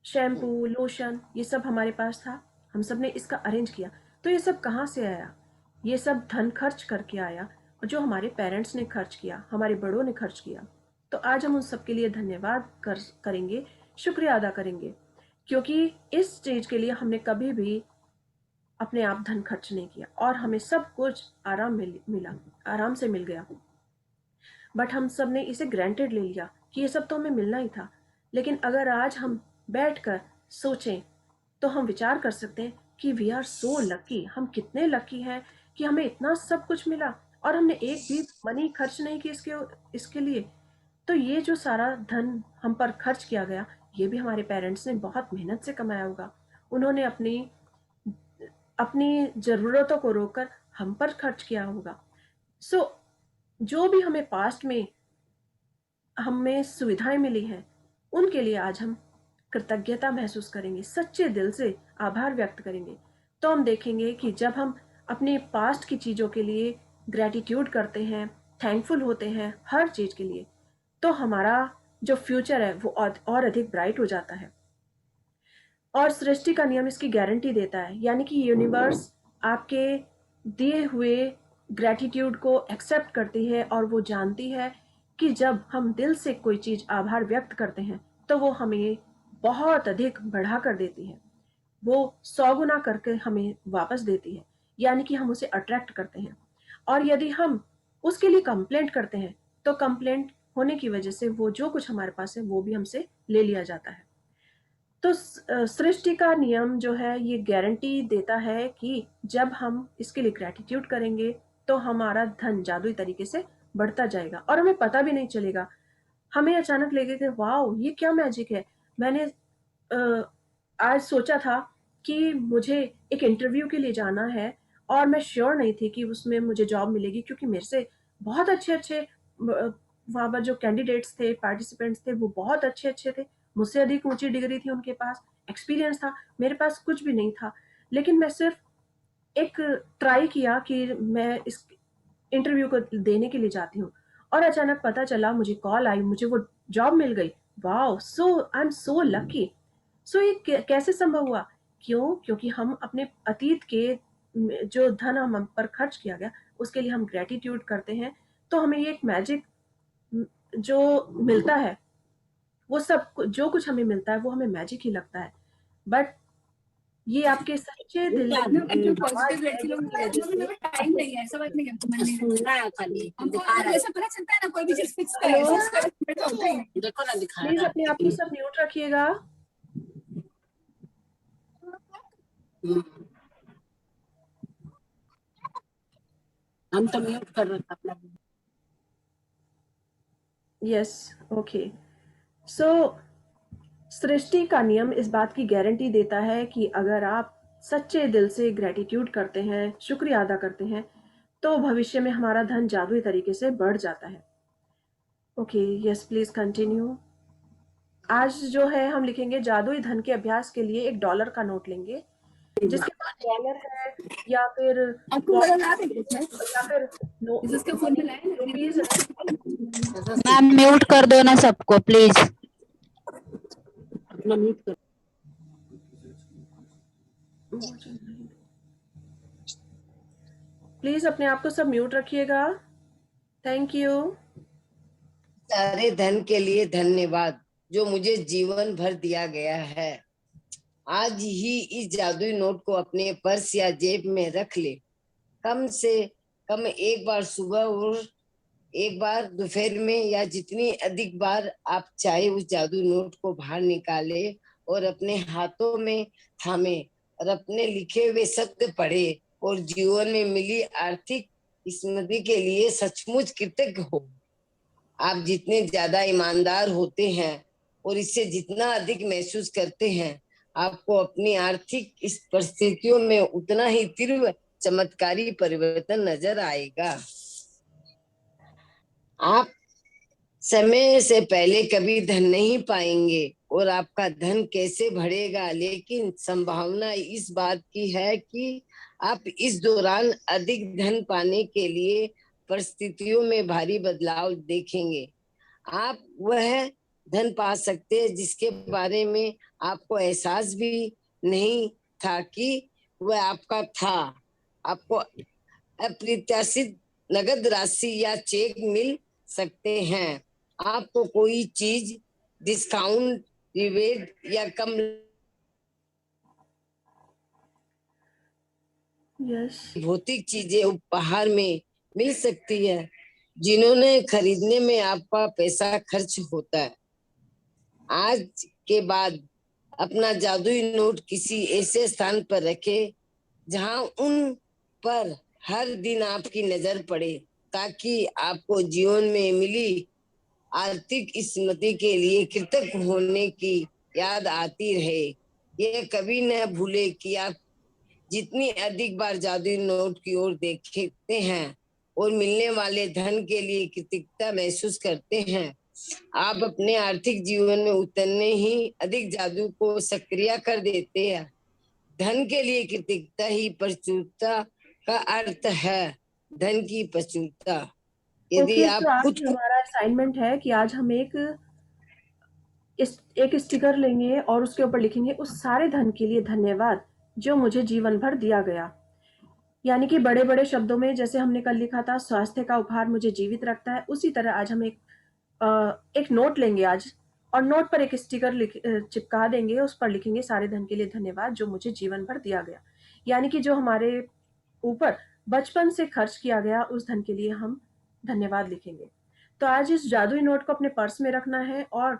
शैम्पू, लोशन, ये सब हमारे पास था। हम सब ने इसका अरेंज किया। तो ये सब कहाँ से आया? ये सब धन खर्च करके आया, और जो हमारे पेरेंट्स ने खर्च किया, हमारे बड़ों ने खर्च किया। तो आज हम उन सब के लिए धन्यवाद करेंगे, शुक्रिया अदा करेंगे, क्योंकि इस चीज के लिए हमने कभी भी अपने आप धन खर्च नहीं किया, और हमें सब कुछ मिला, आराम से मिल गया। बट हम सब ने इसे ग्रांटेड ले लिया कि ये सब तो हमें मिलना ही था। लेकिन अगर आज हम बैठकर सोचें तो हम विचार कर सकते हैं कि वी आर सो लकी, हम कितने लकी हैं कि हमें इतना सब कुछ मिला, और हमने एक भी मनी खर्च नहीं की इसके लिए। तो ये जो सारा धन हम पर खर्च किया गया, ये भी हमारे पेरेंट्स ने बहुत मेहनत से कमाया होगा। उन्होंने अपनी अपनी ज़रूरतों को रोककर हम पर खर्च किया होगा। सो जो भी हमें पास्ट में हमें सुविधाएं मिली हैं, उनके लिए आज हम कृतज्ञता महसूस करेंगे, सच्चे दिल से आभार व्यक्त करेंगे। तो हम देखेंगे कि जब हम अपने पास्ट की चीज़ों के लिए ग्रैटिट्यूड करते हैं, थैंकफुल होते हैं हर चीज़ के लिए, तो हमारा जो फ्यूचर है वो और अधिक ब्राइट हो जाता है। और सृष्टि का नियम इसकी गारंटी देता है, यानी कि यूनिवर्स आपके दिए हुए ग्रैटिट्यूड को एक्सेप्ट करती है, और वो जानती है कि जब हम दिल से कोई चीज़ आभार व्यक्त करते हैं तो वो हमें बहुत अधिक बढ़ा कर देती है। वो 100 गुना करके हमें वापस देती है, यानी कि हम उसे अट्रैक्ट करते हैं। और यदि हम उसके लिए कंप्लेंट करते हैं तो कंप्लेंट होने की वजह से वो जो कुछ हमारे पास है वो भी हमसे ले लिया जाता है। तो सृष्टि का नियम जो है ये गारंटी देता है कि जब हम इसके लिए ग्रैटिट्यूड करेंगे तो हमारा धन जादुई तरीके से बढ़ता जाएगा, और हमें पता भी नहीं चलेगा। हमें अचानक लगेगा कि वाओ, ये क्या मैजिक है। मैंने आज सोचा था कि मुझे एक इंटरव्यू के लिए जाना है, और मैं श्योर नहीं थी कि उसमें मुझे जॉब मिलेगी, क्योंकि मेरे से बहुत अच्छे अच्छे वहाँ पर जो कैंडिडेट्स थे, पार्टिसिपेंट्स थे, वो बहुत अच्छे अच्छे थे। मुझसे अधिक ऊंची डिग्री थी उनके पास, एक्सपीरियंस था, मेरे पास कुछ भी नहीं था। लेकिन मैं सिर्फ एक ट्राई किया कि मैं इस इंटरव्यू को देने के लिए जाती हूँ, और अचानक पता चला, मुझे कॉल आई, मुझे वो जॉब मिल गई। Wow, so I am so lucky. So ये कैसे संभव हुआ? क्यों? क्योंकि हम अपने अतीत के जो धन हम पर खर्च किया गया उसके लिए हम ग्रेटिट्यूड करते हैं, तो हमें ये एक मैजिक जो मिलता है, वो सब जो कुछ हमें मिलता है वो हमें मैजिक ही लगता है। बट ये आपके सच्चे दिल की आवाज है जिसकी वजह से टाइम नहीं है, ऐसा बात नहीं है। सुनना है खाली, हमको ऐसा पता चलता है ना, कोई भी चीज फिक्स हेलो, देखो ना दिखा प्लीज रहा अपने आप को सब म्यूट रखिएगा। है। हम तो म्यूट कर रहे थे अपना। Yes, okay. सो सृष्टि का नियम इस बात की गारंटी देता है कि अगर आप सच्चे दिल से ग्रेटिट्यूड करते हैं, शुक्रिया अदा करते हैं, तो भविष्य में हमारा धन जादुई तरीके से बढ़ जाता है। Okay, yes, please continue. आज जो है हम लिखेंगे जादुई धन के अभ्यास के लिए $1 का नोट लेंगे, जिसके बाद डॉलर है या फिर आपको वाला याद है कुछ है? या फिर जिसके फोन पे लाया ना रुपीज है। मैम म्यूट कर दो ना सबको प्लीज। अपना म्यूट कर। प्लीज अपने आप को सब म्यूट रखिएगा। Thank you. सारे धन के लिए धन्यवाद जो मुझे जीवन भर दिया गया है। आज ही इस जादुई नोट को अपने पर्स या जेब में रख ले। कम से कम एक बार सुबह और एक बार दोपहर में या जितनी अधिक बार आप चाहे उस जादुई नोट को बाहर निकाले और अपने हाथों में थामे और अपने लिखे हुए शब्द पढ़े और जीवन में मिली आर्थिक समृद्धि के लिए सचमुच कृतज्ञ हो। आप जितने ज्यादा ईमानदार होते हैं और इससे जितना अधिक महसूस करते हैं, आपको अपनी आर्थिक इस परिस्थितियों में उतना ही तीव्र चमत्कारी परिवर्तन नजर आएगा। आप समय से पहले कभी धन नहीं पाएंगे और आपका धन कैसे बढ़ेगा, लेकिन संभावना इस बात की है कि आप इस दौरान अधिक धन पाने के लिए परिस्थितियों में भारी बदलाव देखेंगे। आप वह धन पा सकते हैं जिसके बारे में आपको एहसास भी नहीं था कि वह आपका था। आपको अप्रत्याशित नगद राशि या चेक मिल सकते हैं। आपको कोई चीज डिस्काउंट, रिबेट या कम भौतिक चीजें उपहार में मिल सकती है जिन्होंने खरीदने में आपका पैसा खर्च होता है। आज के बाद अपना जादुई नोट किसी ऐसे स्थान पर रखे जहां उन पर हर दिन आपकी नजर पड़े, ताकि आपको जीवन में मिली आर्थिक स्मृति के लिए कृतज्ञ होने की याद आती रहे। ये कभी न भूले कि आप जितनी अधिक बार जादुई नोट की ओर देखते हैं और मिलने वाले धन के लिए कृतज्ञता महसूस करते हैं, आप अपने आर्थिक जीवन में उतने ही अधिक जादू को सक्रिय कर देते हैं। धन के लिए कृतज्ञता ही प्रचुरता का अर्थ है। धन की प्रचुरता। यदि आप तो आज खुद को हमारा असाइनमेंट है कि आज हम एक स्टिकर लेंगे और उसके ऊपर लिखेंगे उस सारे धन के लिए धन्यवाद जो मुझे जीवन भर दिया गया। यानी कि बड़े बड़े शब्दों में, जैसे हमने कल लिखा था स्वास्थ्य का उपहार मुझे जीवित रखता है, उसी तरह आज हम एक नोट लेंगे आज, और नोट पर एक स्टिकर चिपका देंगे, उस पर लिखेंगे सारे धन के लिए धन्यवाद जो मुझे जीवन भर दिया गया। यानी कि जो हमारे ऊपर बचपन से खर्च किया गया उस धन के लिए हम धन्यवाद लिखेंगे। तो आज इस जादुई नोट को अपने पर्स में रखना है और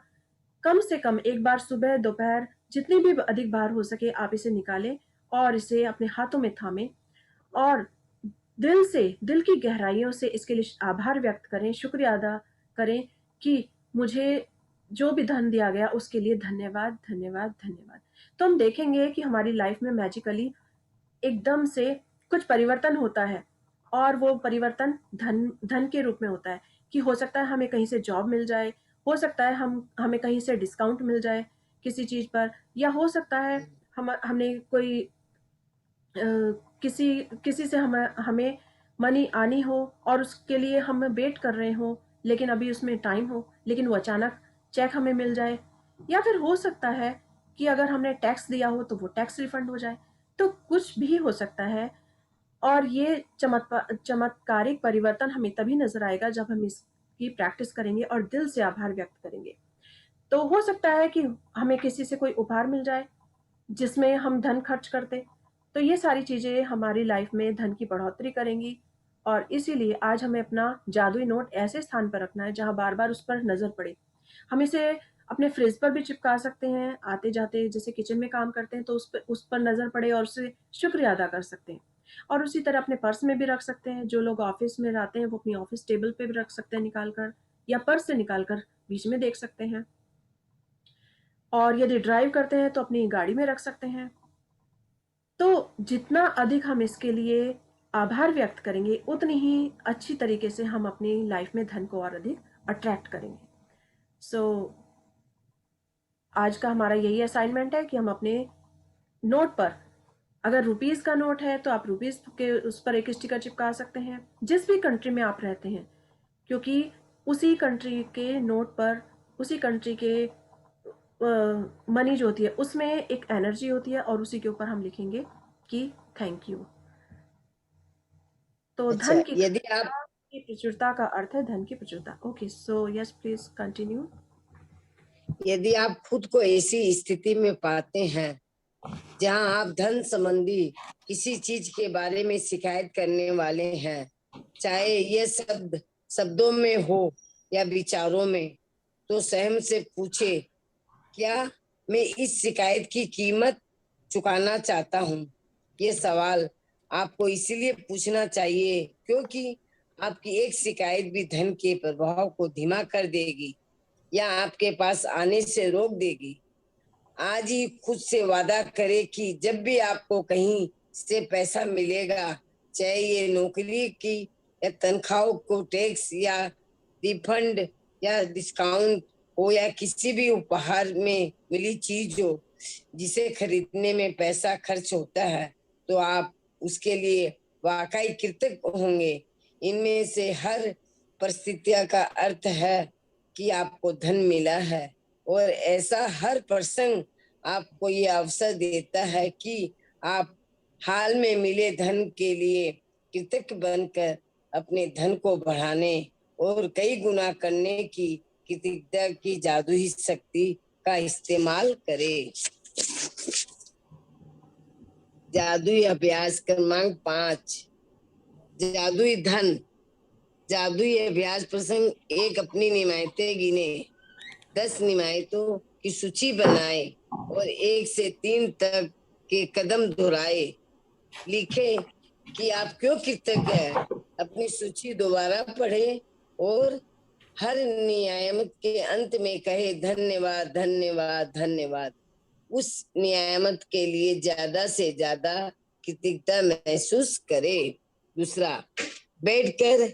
कम से कम एक बार सुबह, दोपहर, जितनी भी अधिक बार हो सके आप इसे निकालें और इसे अपने हाथों में थामें और दिल से, दिल की गहराइयों से इसके लिए आभार व्यक्त करें, शुक्रिया अदा करें कि मुझे जो भी धन दिया गया उसके लिए धन्यवाद, धन्यवाद, धन्यवाद। तो हम देखेंगे कि हमारी लाइफ में मैजिकली एकदम से कुछ परिवर्तन होता है और वो परिवर्तन धन के रूप में होता है कि हो सकता है हमें कहीं से जॉब मिल जाए, हो सकता है हमें कहीं से डिस्काउंट मिल जाए किसी चीज पर, या हो सकता है हमने कोई किसी किसी से हमें मनी आनी हो और उसके लिए हम वेट कर रहे हो, लेकिन अभी उसमें टाइम हो, लेकिन वो अचानक चेक हमें मिल जाए, या फिर हो सकता है कि अगर हमने टैक्स दिया हो तो वो टैक्स रिफंड हो जाए। तो कुछ भी हो सकता है और ये चमत्कारिक परिवर्तन हमें तभी नजर आएगा जब हम इसकी प्रैक्टिस करेंगे और दिल से आभार व्यक्त करेंगे। तो हो सकता है कि हमें किसी से कोई उपहार मिल जाए जिसमें हम धन खर्च करते, तो ये सारी चीजें हमारी लाइफ में धन की बढ़ोतरी करेंगी और इसीलिए आज हमें अपना जादुई नोट ऐसे स्थान पर रखना है जहां बार बार उस पर नजर पड़े। हम इसे अपने फ्रिज पर भी चिपका सकते हैं, आते जाते जैसे किचन में काम करते हैं तो उस पर नजर पड़े और उससे शुक्रिया अदा कर सकते हैं। और उसी तरह अपने पर्स में भी रख सकते हैं, जो लोग ऑफिस में रहते हैं वो अपनी ऑफिस टेबल पे भी रख सकते हैं निकाल कर, या पर्स से निकाल कर बीच में देख सकते हैं, और यदि ड्राइव करते हैं तो अपनी गाड़ी में रख सकते हैं। तो जितना अधिक हम इसके लिए आभार व्यक्त करेंगे उतनी ही अच्छी तरीके से हम अपनी लाइफ में धन को और अधिक अट्रैक्ट करेंगे। सो आज का हमारा यही असाइनमेंट है कि हम अपने नोट पर अगर रुपीस का नोट है तो आप रुपीस के उस पर एक स्टिकर चिपका सकते हैं, जिस भी कंट्री में आप रहते हैं, क्योंकि उसी कंट्री के नोट पर, उसी कंट्री के मनी जो होती है उसमें एक एनर्जी होती है, और उसी के ऊपर हम लिखेंगे कि थैंक यू। तो अच्छा, धन की यदि आप प्रचुरता का अर्थ है धन की प्रचुरता। Okay, so yes please continue. यदि आप खुद को ऐसी स्थिति में पाते हैं जहां आप धन संबंधी किसी चीज के बारे में शिकायत करने वाले हैं, चाहे ये शब्दों में हो या विचारों में, तो स्वयं से पूछे, क्या मैं इस शिकायत की कीमत चुकाना चाहता हूँ? ये सवाल आपको इसीलिए पूछना चाहिए क्योंकि आपकी एक शिकायत भी धन के प्रभाव को धीमा कर देगी या आपके पास आने से रोक देगी। आज ही खुद से वादा करें कि जब भी आपको कहीं से पैसा मिलेगा, चाहे ये नौकरी की या तनख्वाह को टैक्स या रिफंड या डिस्काउंट हो या किसी भी उपहार में मिली चीज हो जिसे खरीदने में पैसा खर्च होता है, तो आप उसके लिए वाकई कृतज्ञ होंगे। इनमें से हर परिस्थितियों का अर्थ है कि आपको धन मिला है, और ऐसा हर प्रसंग आपको ये अवसर देता है कि आप हाल में मिले धन के लिए कृतज्ञ बनकर अपने धन को बढ़ाने और कई गुना करने की कृतज्ञता की जादुई शक्ति का इस्तेमाल करें। जादुई अभ्यास क्रमांक 5, जादुई धन। जादुई अभ्यास प्रसंग 1, अपनी नियमातें गिने। 10 नियमातों की सूची बनाए और 1 से 3 तक के कदम दोहराए। लिखे कि आप क्यों कृतज्ञ हैं। अपनी सूची दोबारा पढ़े और हर नियामत के अंत में कहे, धन्यवाद धन्यवाद धन्यवाद। उस नियामत के लिए ज्यादा से ज्यादा कृतज्ञता महसूस करे। दूसरा, बैठकर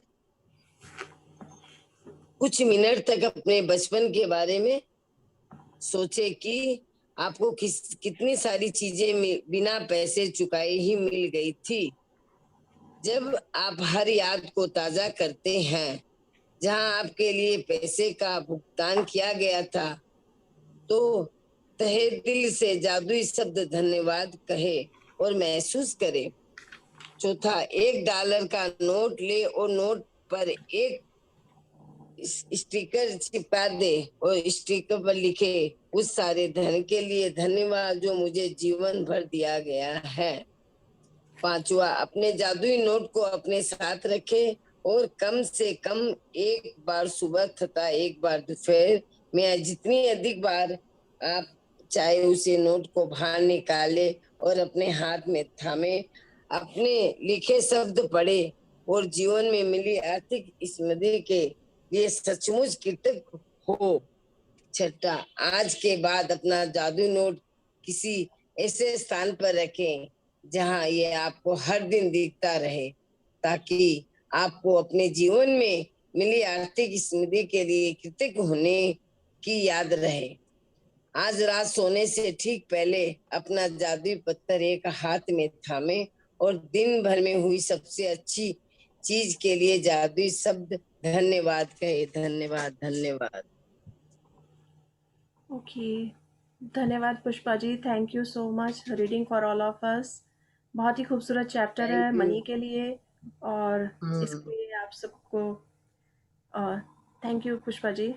कुछ मिनट तक अपने बचपन के बारे में सोचे कि आपको कितनी सारी चीजें बिना पैसे चुकाए ही मिल गई थी। जब आप हर याद को ताजा करते हैं जहां आपके लिए पैसे का भुगतान किया गया था, तो तहे दिल से जादुई शब्द धन्यवाद कहे और महसूस करे। चौथा, $1 का नोट ले और नोट पर एक स्टिकर चिपका दे और स्टिकर पर लिखे, उस सारे धन के लिए धन्यवाद जो मुझे जीवन भर दिया गया है। पांचवा, अपने जादुई नोट को अपने साथ रखे और कम से कम एक बार सुबह तथा एक बार दोपहर में, जितनी अधिक बार आप चाहे उसे नोट को बाहर निकाले और अपने हाथ में थामे, अपने लिखे शब्द पढ़े और जीवन में मिली आर्थिक समृद्धि के लिए सचमुच कृतज्ञ हो। छठा, आज के बाद अपना जादू नोट किसी ऐसे स्थान पर रखें जहां ये आपको हर दिन दिखता रहे, ताकि आपको अपने जीवन में मिली आर्थिक समृद्धि के लिए कृतज्ञ होने की याद रहे। आज रात सोने से ठीक पहले अपना जादुई पत्थर एक हाथ में थामे और दिन भर में हुई सबसे अच्छी चीज के लिए जादुई शब्द धन्यवाद कहे। धन्यवाद धन्यवाद। ओके, धन्यवाद Pushpa ji, thank you so much reading for all of us. बहुत ही खूबसूरत चैप्टर है थैंक यू। मनी के लिए, और इसके लिए आप सबको थैंक यू पुष्पा जी।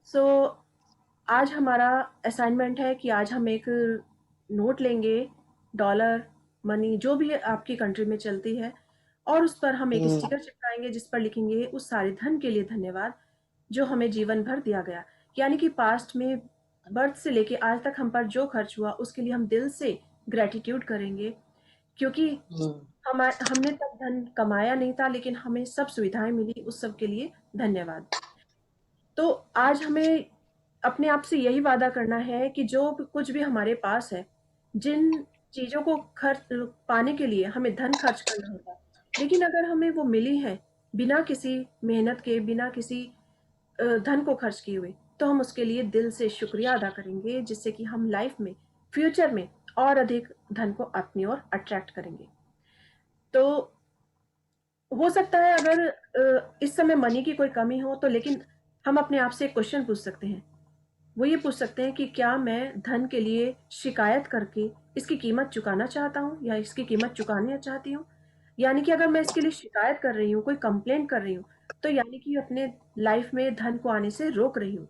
सो आज हमारा असाइनमेंट है कि आज हम एक नोट लेंगे, डॉलर, मनी, जो भी आपकी कंट्री में चलती है, और उस पर हम एक स्टिकर चिपकाएंगे जिस पर लिखेंगे उस सारे धन के लिए धन्यवाद जो हमें जीवन भर दिया गया। यानी कि पास्ट में बर्थ से लेके आज तक हम पर जो खर्च हुआ उसके लिए हम दिल से ग्रेटिट्यूड करेंगे, क्योंकि हमने तब धन कमाया नहीं था, लेकिन हमें सब सुविधाएं मिली, उस सब के लिए धन्यवाद। तो आज हमें अपने आप से यही वादा करना है कि जो कुछ भी हमारे पास है, जिन चीज़ों को खर्च पाने के लिए हमें धन खर्च करना होगा, लेकिन अगर हमें वो मिली है बिना किसी मेहनत के, बिना किसी धन को खर्च किए हुए, तो हम उसके लिए दिल से शुक्रिया अदा करेंगे, जिससे कि हम लाइफ में, फ्यूचर में और अधिक धन को अपनी ओर अट्रैक्ट करेंगे। तो हो सकता है अगर इस समय मनी की कोई कमी हो तो, लेकिन हम अपने आप से एक क्वेश्चन पूछ सकते हैं। वो ये पूछ सकते हैं कि क्या मैं धन के लिए शिकायत करके इसकी कीमत चुकाना चाहता हूँ या इसकी कीमत चुकाना चाहती हूँ। यानी कि अगर मैं इसके लिए शिकायत कर रही हूँ, कोई कंप्लेंट कर रही हूँ, तो यानी कि अपने लाइफ में धन को आने से रोक रही हूँ।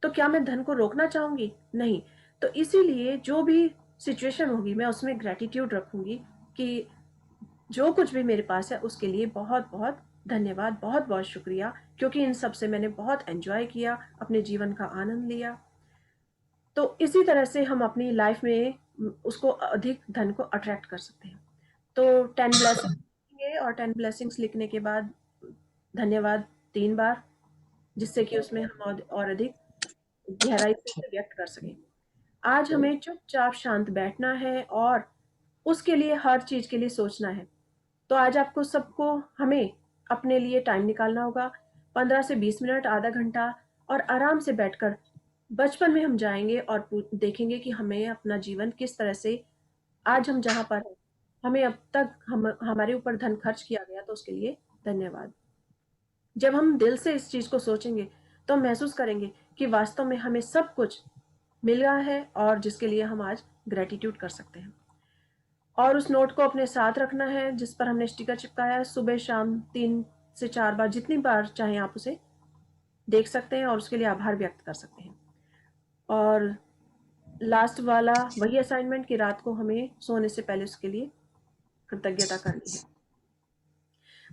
तो क्या मैं धन को रोकना चाहूंगी? नहीं। तो इसीलिए जो भी सिचुएशन होगी मैं उसमें ग्रेटिट्यूड रखूंगी कि जो कुछ भी मेरे पास है उसके लिए बहुत बहुत धन्यवाद, बहुत बहुत शुक्रिया, क्योंकि इन सब से मैंने बहुत एंजॉय किया, अपने जीवन का आनंद लिया। तो इसी तरह से हम अपनी लाइफ में उसको अधिक धन को अट्रैक्ट कर सकते हैं। तो 10 ब्लेसिंग्स लिखेंगे और 10 ब्लेसिंग्स लिखने के बाद धन्यवाद 3 बार, जिससे कि उसमें हम और अधिक गहराई से उसे व्यक्त कर सकें। आज हमें चुपचाप शांत बैठना है और उसके लिए हर चीज के लिए सोचना है। तो आज आपको सबको हमें अपने लिए टाइम निकालना होगा, 15 से 20 मिनट, आधा घंटा, और आराम से बैठकर बचपन में हम जाएंगे और देखेंगे कि हमें अपना जीवन किस तरह से, आज हम जहाँ पर हैं, हमें अब तक हमारे ऊपर धन खर्च किया गया, तो उसके लिए धन्यवाद। जब हम दिल से इस चीज को सोचेंगे तो हम महसूस करेंगे कि वास्तव में हमें सब कुछ मिला है और जिसके लिए हम आज ग्रेटिट्यूड कर सकते हैं। और उस नोट को अपने साथ रखना है जिस पर हमने स्टिकर चिपकाया है। सुबह शाम 3 से 4 बार, जितनी बार चाहें आप उसे देख सकते हैं और उसके लिए आभार व्यक्त कर सकते हैं। और लास्ट वाला वही असाइनमेंट कि रात को हमें सोने से पहले उसके लिए कृतज्ञता करनी है।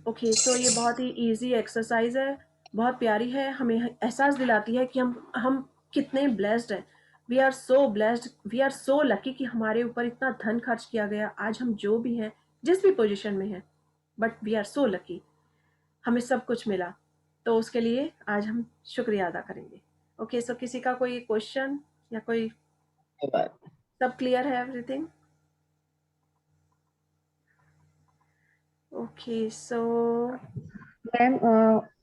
ओके, सो ये बहुत ही इजी एक्सरसाइज है, बहुत प्यारी है, हमें एहसास दिलाती है कि हम कितने ब्लेस्ड हैं। We are so blessed, we are so lucky कि हमारे ऊपर इतना धन खर्च किया गया। आज हम जो भी हैं, जिस भी पोजीशन में हैं, but we are so lucky, हमें सब कुछ मिला। तो उसके लिए आज हम शुक्रिया अदा करेंगे। ओके, सो किसी का कोई क्वेश्चन या कोई, सब क्लियर है एवरीथिंग? ओके, सो मैम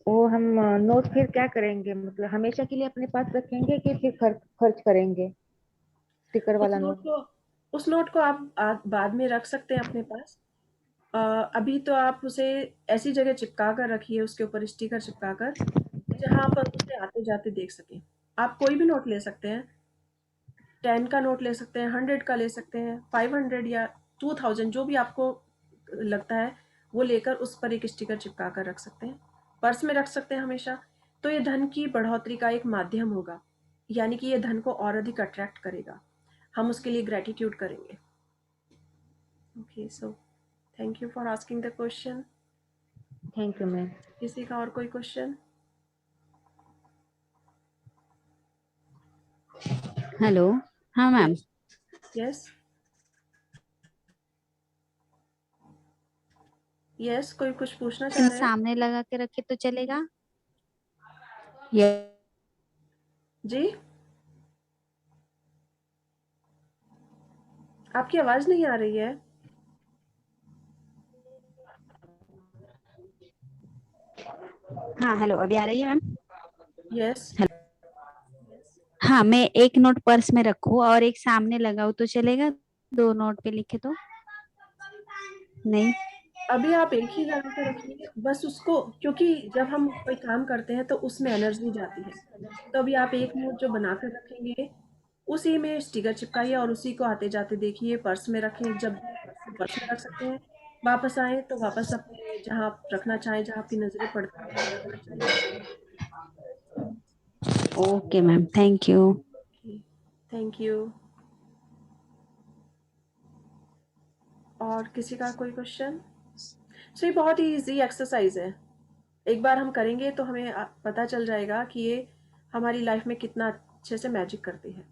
वो हम नोट फिर क्या करेंगे, मतलब हमेशा के लिए अपने पास रखेंगे कि फिर खर्च खर्च करेंगे स्टिकर उस वाला नोट नोट? को उस नोट को आप बाद में रख सकते हैं अपने पास। अ, अभी तो आप उसे ऐसी जगह चिपका कर रखिए, उसके ऊपर स्टिकर चिपका कर, जहाँ पर उसे आते जाते देख सकें। आप कोई भी नोट ले सकते हैं, 10 का नोट ले सकते हैं, 100 का ले सकते हैं, 500 या 2000, जो भी आपको लगता है वो लेकर उस पर एक स्टिकर चिपका कर रख सकते हैं। पर्स में रख सकते हैं हमेशा। तो ये धन की बढ़ोतरी का एक माध्यम होगा, यानी कि ये धन को और अधिक अट्रैक्ट करेगा। हम उसके लिए ग्रेटिट्यूड करेंगे। Okay, so thank you for asking the question. Thank you ma'am. किसी का और कोई क्वेश्चन? हेलो। हाँ मैम। यस, यस, यस, कोई कुछ पूछना चाह रहे हैं? सामने लगा के रखे तो चलेगा? ये जी, आपकी आवाज नहीं आ रही है। हाँ हेलो, अभी आ रही है मैम? यस, हाँ, मैं एक नोट पर्स में रखूँ और एक सामने लगाऊँ तो चलेगा? दो नोट पे लिखे तो नहीं? अभी आप एक ही लगा कर रखिए बस उसको, क्योंकि जब हम कोई काम करते हैं तो उसमें एनर्जी जाती है। तो अभी आप एक नोट जो बना कर रखेंगे उसी में स्टिकर चिपकाइए और उसी को आते जाते देखिए, पर्स में रखें, जब भी पर्स में रख सकते हैं। वापस आए तो वापस अपने जहाँ आप रखना चाहें, जहाँ आपकी नजरें पड़ती हैं वहाँ रखना चाहिए। Okay ma'am, thank you. Okay, thank you. और किसी का कोई क्वेश्चन? सो ये बहुत ही इजी एक्सरसाइज है, एक बार हम करेंगे तो हमें पता चल जाएगा कि ये हमारी लाइफ में कितना अच्छे से मैजिक करती है।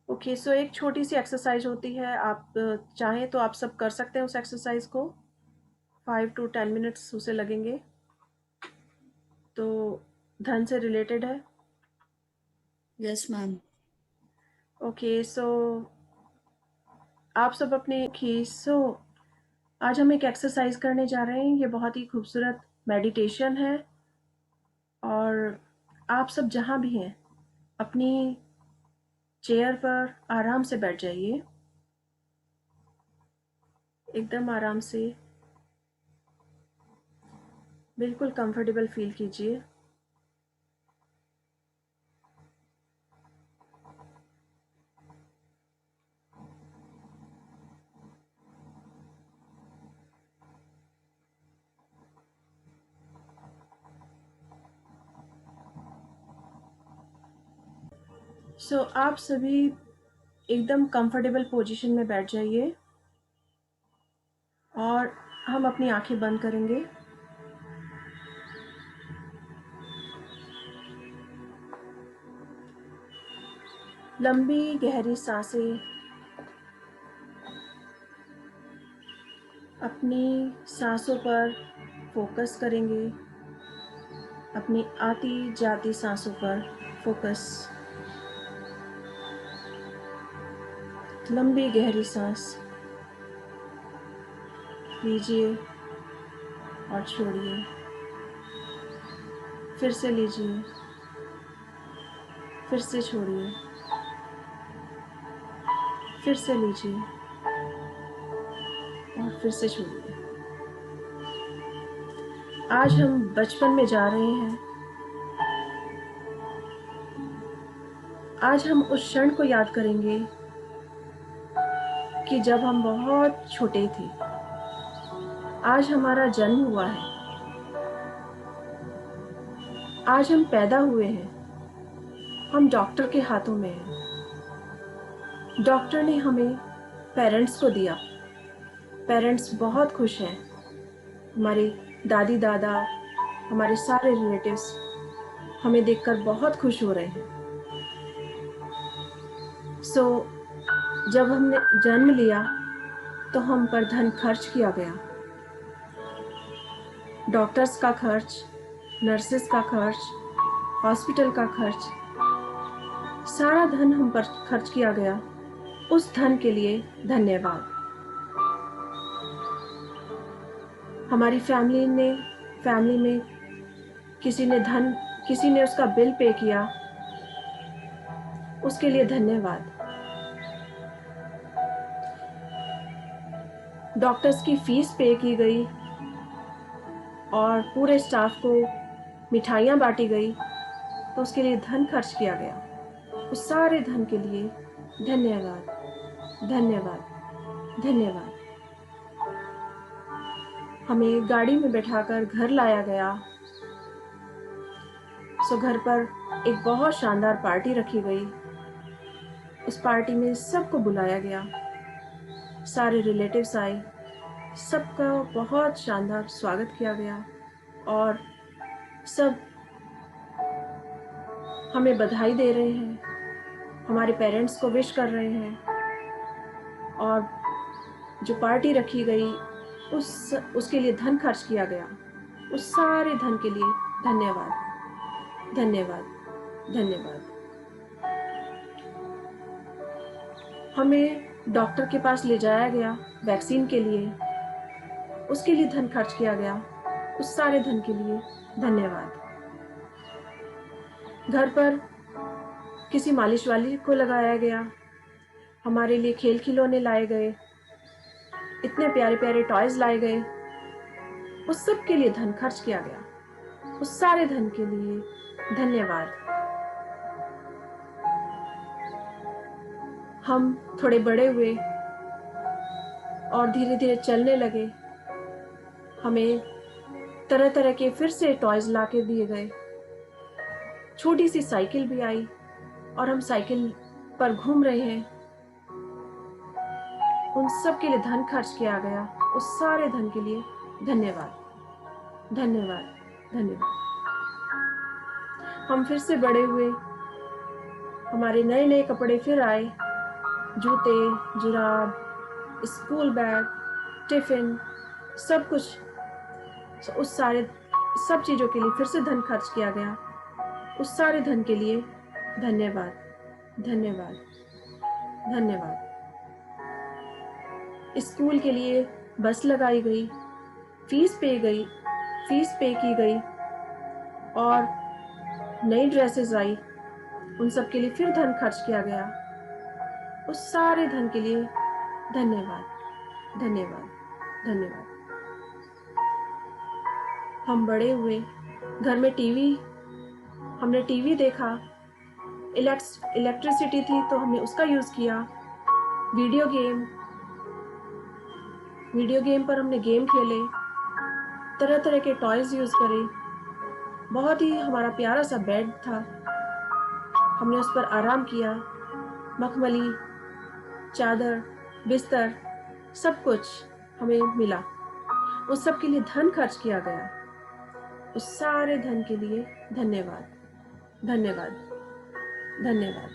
ओके, सो एक छोटी सी एक्सरसाइज होती है, आप चाहें तो आप सब कर सकते हैं उस एक्सरसाइज को। 5 to 10 मिनट्स उसे लगेंगे। तो धन से रिलेटेड है। Yes ma'am. ओके, सो आप सब अपने सो आज हम एक एक्सरसाइज करने जा रहे हैं, ये बहुत ही खूबसूरत मेडिटेशन है। और आप सब जहाँ भी हैं अपनी चेयर पर आराम से बैठ जाइए, एकदम आराम से, बिल्कुल कंफर्टेबल फील कीजिए। आप सभी एकदम कंफर्टेबल पोजीशन में बैठ जाइए और हम अपनी आंखें बंद करेंगे। लंबी गहरी सांसें अपनी सांसों पर फोकस करेंगे, अपनी आती जाती सांसों पर फोकस। लंबी गहरी सांस लीजिए और छोड़िए, फिर से लीजिए, फिर से छोड़िए, फिर से लीजिए और फिर से छोड़िए। आज हम बचपन में जा रहे हैं। आज हम उस क्षण को याद करेंगे कि जब हम बहुत छोटे थे। आज हमारा जन्म हुआ है, आज हम पैदा हुए हैं, हम डॉक्टर के हाथों में हैं। डॉक्टर ने हमें पेरेंट्स को दिया। पेरेंट्स बहुत खुश हैं। हमारे दादी दादा, हमारे सारे रिलेटिव्स हमें देखकर बहुत खुश हो रहे हैं। जब हमने जन्म लिया तो हम पर धन खर्च किया गया। डॉक्टर्स का खर्च, नर्सेस का खर्च, हॉस्पिटल का खर्च, सारा धन हम पर खर्च किया गया। उस धन के लिए धन्यवाद। हमारी फैमिली में किसी ने उसका बिल पे किया, उसके लिए धन्यवाद। डॉक्टर्स की फीस पे की गई और पूरे स्टाफ को मिठाइयाँ बांटी गई, तो उसके लिए धन खर्च किया गया। उस सारे धन के लिए धन्यवाद, धन्यवाद, धन्यवाद। हमें गाड़ी में बैठाकर घर लाया गया। घर पर एक बहुत शानदार पार्टी रखी गई। उस पार्टी में सबको बुलाया गया, सारे रिलेटिव्स आए, सबका बहुत शानदार स्वागत किया गया और सब हमें बधाई दे रहे हैं, हमारे पेरेंट्स को विश कर रहे हैं। और जो पार्टी रखी गई उसके लिए धन खर्च किया गया। उस सारे धन के लिए धन्यवाद, धन्यवाद, धन्यवाद। हमें डॉक्टर के पास ले जाया गया वैक्सीन के लिए, उसके लिए धन खर्च किया गया। उस सारे धन के लिए धन्यवाद। घर पर किसी मालिश वाली को लगाया गया, हमारे लिए खेल खिलौने लाए गए, इतने प्यारे प्यारे टॉयज लाए गए, उस सब के लिए धन खर्च किया गया। उस सारे धन के लिए धन्यवाद। हम थोड़े बड़े हुए और धीरे धीरे चलने लगे। हमें तरह तरह के फिर से टॉयज ला के दिए गए। छोटी सी साइकिल भी आई और हम साइकिल पर घूम रहे हैं। उन सब के लिए धन खर्च किया गया। उस सारे धन के लिए धन्यवाद, धन्यवाद, धन्यवाद। हम फिर से बड़े हुए, हमारे नए नए कपड़े फिर आए, जूते, जुराब, स्कूल बैग, टिफिन, सब कुछ। उस सारे सब चीज़ों के लिए फिर से धन खर्च किया गया। उस सारे धन के लिए धन्यवाद, धन्यवाद, धन्यवाद। स्कूल के लिए बस लगाई गई, फीस पे की गई और नई ड्रेसेस आई, उन सब के लिए फिर धन खर्च किया गया। उस सारे धन के लिए धन्यवाद, धन्यवाद, धन्यवाद। हम बड़े हुए, घर में हमने टीवी देखा, इलेक्ट्रिसिटी थी तो हमने उसका यूज़ किया, वीडियो गेम पर हमने गेम खेले, तरह तरह के टॉयज यूज़ करे, बहुत ही हमारा प्यारा सा बेड था, हमने उस पर आराम किया, मखमली चादर, बिस्तर, सब कुछ हमें मिला। उस सब के लिए धन खर्च किया गया। उस सारे धन के लिए धन्यवाद, धन्यवाद, धन्यवाद।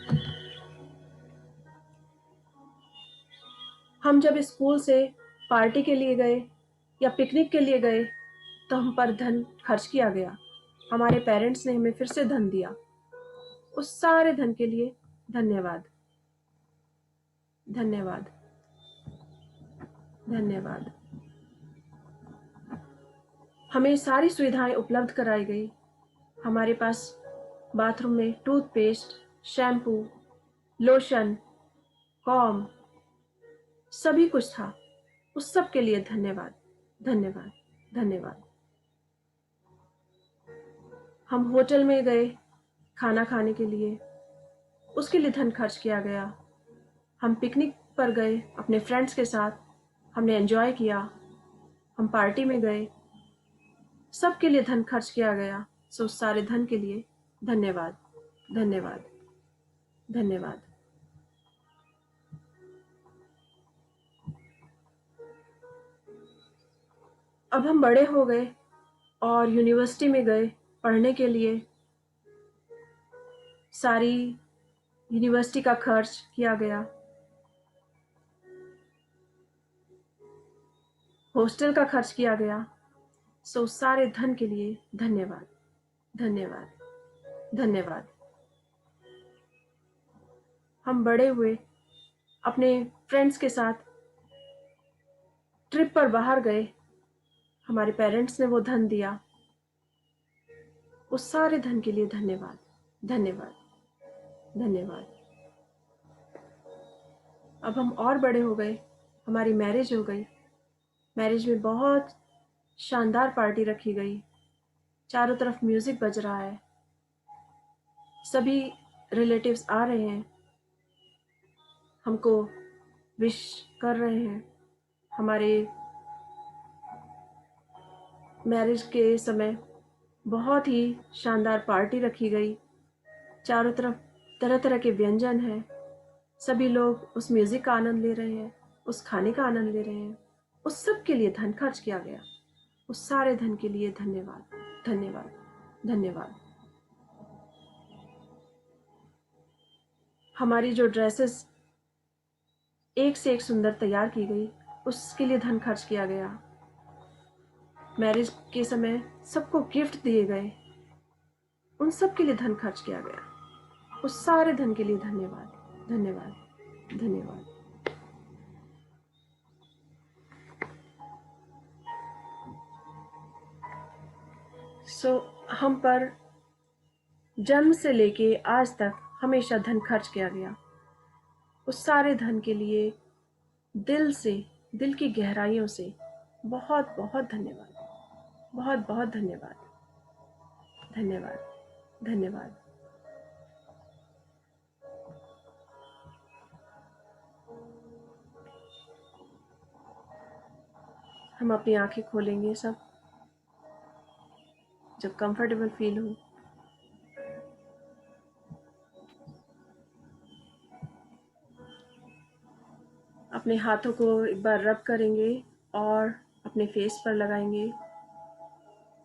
हम जब स्कूल से पार्टी के लिए गए या पिकनिक के लिए गए तो हम पर धन खर्च किया गया। हमारे पेरेंट्स ने हमें फिर से धन दिया। उस सारे धन के लिए धन्यवाद, धन्यवाद, धन्यवाद। हमें सारी सुविधाएं उपलब्ध कराई गई। हमारे पास बाथरूम में टूथपेस्ट, शैम्पू, लोशन, कॉम, सभी कुछ था। उस सब के लिए धन्यवाद, धन्यवाद, धन्यवाद। हम होटल में गए खाना खाने के लिए, उसके लिए धन खर्च किया गया। हम पिकनिक पर गए अपने फ्रेंड्स के साथ, हमने एंजॉय किया। हम पार्टी में गए, सब के लिए धन खर्च किया गया। सो उस सारे धन के लिए धन्यवाद, धन्यवाद, धन्यवाद। अब हम बड़े हो गए और यूनिवर्सिटी में गए पढ़ने के लिए। सारी यूनिवर्सिटी का खर्च किया गया, हॉस्टल का खर्च किया गया। सो उस सारे धन के लिए धन्यवाद, धन्यवाद, धन्यवाद। हम बड़े हुए, अपने फ्रेंड्स के साथ ट्रिप पर बाहर गए, हमारे पेरेंट्स ने वो धन दिया। उस सारे धन के लिए धन्यवाद, धन्यवाद, धन्यवाद। अब हम और बड़े हो गए, हमारी मैरिज हो गई। मैरिज में बहुत शानदार पार्टी रखी गई, चारों तरफ म्यूजिक बज रहा है, सभी रिलेटिव्स आ रहे हैं, हमको विश कर रहे हैं। हमारे मैरिज के समय बहुत ही शानदार पार्टी रखी गई, चारों तरफ तरह तरह के व्यंजन हैं, सभी लोग उस म्यूजिक का आनंद ले रहे हैं, उस खाने का आनंद ले रहे हैं। उस सब के लिए धन खर्च किया गया। उस सारे धन के लिए धन्यवाद, धन्यवाद, धन्यवाद। हमारी जो ड्रेसेस एक से एक सुंदर तैयार की गई, उसके लिए धन खर्च किया गया। मैरिज के समय सबको गिफ्ट दिए गए, उन सब के लिए धन खर्च किया गया। उस सारे धन के लिए धन्यवाद, धन्यवाद, धन्यवाद। हम पर जन्म से लेके आज तक हमेशा धन खर्च किया गया। उस सारे धन के लिए दिल से, दिल की गहराइयों से बहुत बहुत धन्यवाद, बहुत बहुत धन्यवाद, धन्यवाद, धन्यवाद। हम अपनी आंखें खोलेंगे सब, जब कंफर्टेबल फील हो। अपने हाथों को एक बार रब करेंगे और अपने फेस पर लगाएंगे।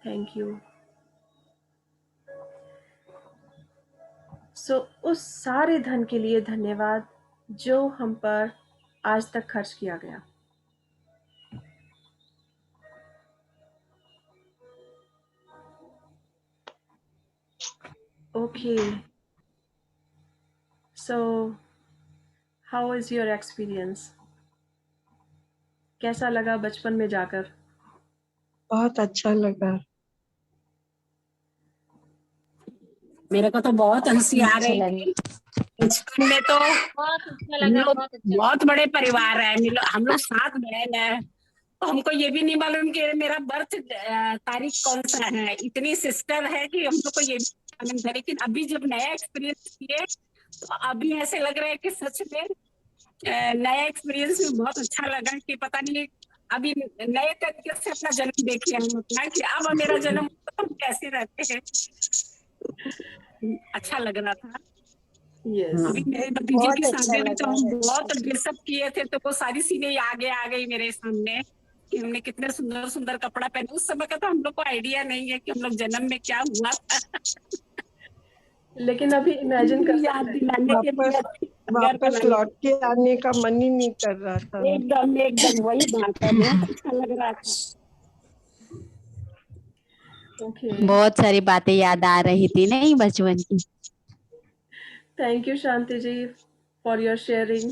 Thank you. उस सारे धन के लिए धन्यवाद जो हम पर आज तक खर्च किया गया। Okay. So, how is your experience? कैसा लगा बचपन में जाकर? बहुत अच्छा लगा। मेरे को तो बहुत हंसी आ रही थी। बचपन में तो बहुत अच्छा हम लगा, लोग बहुत अच्छा। बहुत बड़े परिवार है, हम लोग 7 बहन है, तो हमको ये भी नहीं मालूम कि मेरा बर्थ तारीख कौन सा है। इतनी सिस्टर है कि हम लोग को ये भी मालूम था। लेकिन अभी जब नया एक्सपीरियंस किए तो अभी ऐसे लग रहा है कि सच में नया एक्सपीरियंस में बहुत अच्छा लगा कि पता नहीं अभी नए तरीके से अपना जन्म देखिए हम अपना कि अब मेरा जन्म हुआ तो हम कैसे रहते हैं। अच्छा लग रहा था। यस अभी मेरे भतीजे बहुत की अच्छा शादी में तो लगा, हम अच्छा। बहुत ड्रेसअप किए थे, तो वो सारी सीनें आगे आ गई मेरे सामने कि हमने कितने सुंदर सुंदर कपड़ा पहना। उस समय का तो हम लोग को आइडिया नहीं है कि हम लोग जन्म में क्या हुआ था। लेकिन अभी इमेजिन कर याद सकते हैं। दिलाने के लिए वापस घर वापस बनाने लौट के आने का मन ही नहीं कर रहा था। एकदम एकदम वही बात है, बहुत अच्छा लग रहा था। ओके, बहुत सारी बातें याद आ रही थी नहीं बचपन की। Thank you Shanti ji for your sharing.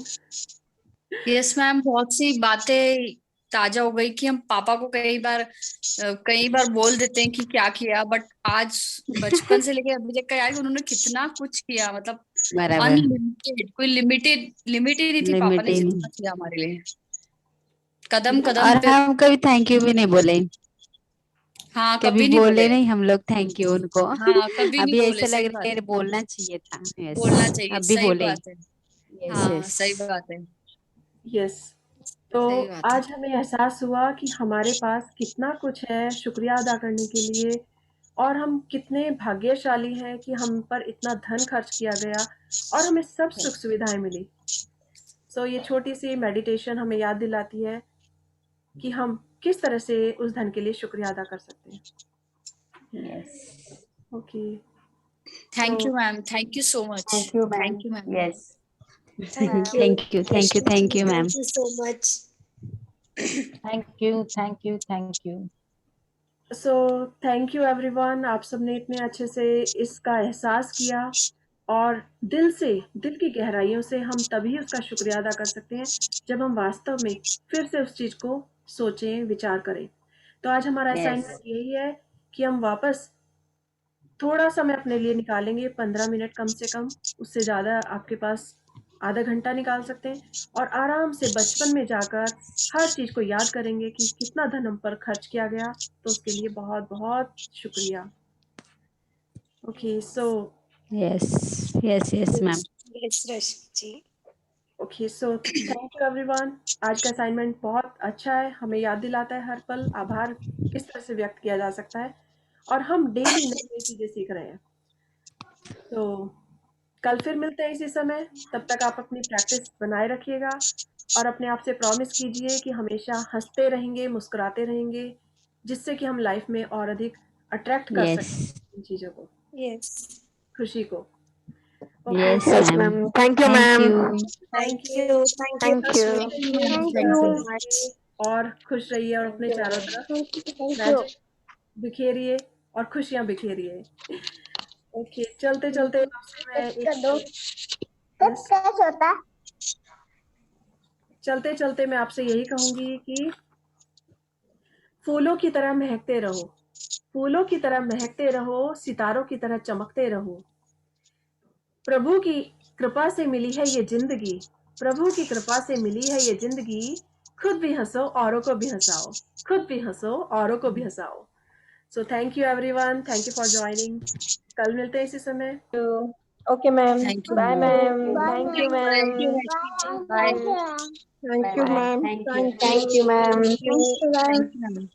Yes ma'am, बहुत सी बातें ताजा हो गई कि हम पापा को कई बार बोल देते हैं कि क्या किया, बट आज बचपन से लेके अभी तक का यार उन्होंने कितना कुछ किया, मतलब बराबर, अनलिमिटेड, कोई लिमिट ही नहीं थी। पापा लिमिट ने ही नहीं। जितना किया हमारे लिए, कदम कदम और पे। हम कभी थैंक यू भी नहीं बोले, हाँ, कभी कभी नहीं बोले बोले। नहीं हम लोग थैंक यू उनको। हाँ, कभी नहीं अभी बोले, ऐसे सही लग बात रहा है है। बोलना चाहिए था। बोलना यस, चाहिए, अब भी सही बोले। बात है। यस हाँ, यस। सही बात है, यस, तो सही बात है। आज हमें एहसास हुआ कि हमारे पास कितना कुछ है शुक्रिया अदा करने के लिए, और हम कितने भाग्यशाली हैं कि हम पर इतना धन खर्च किया गया और हमें सब सुख सुविधाएं मिली। सो ये छोटी सी मेडिटेशन हमें याद दिलाती है कि हम किस तरह से उस धन के लिए शुक्रिया अदा कर सकते हैं। Yes, okay, thank so you ma'am, thank you so much. Thank you ma'am. Thank you ma'am. Yes, thank you, thank you thank you Rashmi thank ji, you ma'am. Thank you so much. Thank you, thank you, thank you. So thank you everyone. आप सबने इतने अच्छे से इसका एहसास किया, और दिल से, दिल की गहराइयों से हम तभी उसका शुक्रिया अदा कर सकते हैं जब हम वास्तव में फिर से उस चीज़ को सोचें, विचार करें। तो आज हमारा यस, असाइनमेंट यही है कि हम वापस थोड़ा समय अपने लिए निकालेंगे, 15 मिनट कम से कम, उससे ज़्यादा आपके पास आधा घंटा निकाल सकते हैं, और आराम से बचपन में जाकर हर चीज़ को याद करेंगे कि कितना धन हम पर खर्च किया गया। तो उसके लिए बहुत बहुत शुक्रिया। Okay, so yes, yes yes ma'am. Yes Rashmi ji. Okay, so thank you everyone. आज का असाइनमेंट बहुत अच्छा है, हमें याद दिलाता है हर पल आभार किस तरह से व्यक्त किया जा सकता है, और हम डेली नई नई चीज़ें सीख रहे हैं। तो कल फिर मिलते हैं इसी समय। तब तक आप अपनी प्रैक्टिस बनाए रखिएगा, और अपने आप से प्रॉमिस कीजिए कि हमेशा हंसते रहेंगे, मुस्कुराते रहेंगे, जिससे कि हम लाइफ में और अधिक अट्रैक्ट कर यस, सकें इन चीज़ों को, यस, खुशी को। Okay, yes yes ma'am. Ma'am, thank you thank ma'am. You. Thank thank you. You, thank you thank you. Rashmi thank ji, you ma'am, thank thank you you. So much. और खुश रहिए, और अपने चारों तरफ थैंक यू। मैजिक बिखेरिए और खुशियां बिखेरिए। ओके, चलते चलते आपसे मैं एक, यस, चलते चलते मैं आपसे यही कहूंगी कि फूलों की तरह महकते रहो, फूलों की तरह महकते रहो, सितारों की तरह चमकते रहो। प्रभु की कृपा से मिली है ये जिंदगी, प्रभु की कृपा से मिली है ये जिंदगी। खुद भी हंसो, औरों को भी हंसाओ, खुद भी हंसो, औरों को भी हंसाओ। So thank you everyone, thank you for joining. कल मिलते हैं इसी समय। Okay ma'am, thank you bye ma'am. Ma'am, thank you ma'am. Thank you Rashmi ji, bye. Thank bye you bye, ma'am, thank you. Thank thank you you, ma'am. Thank you ma'am. Thank you ma'am.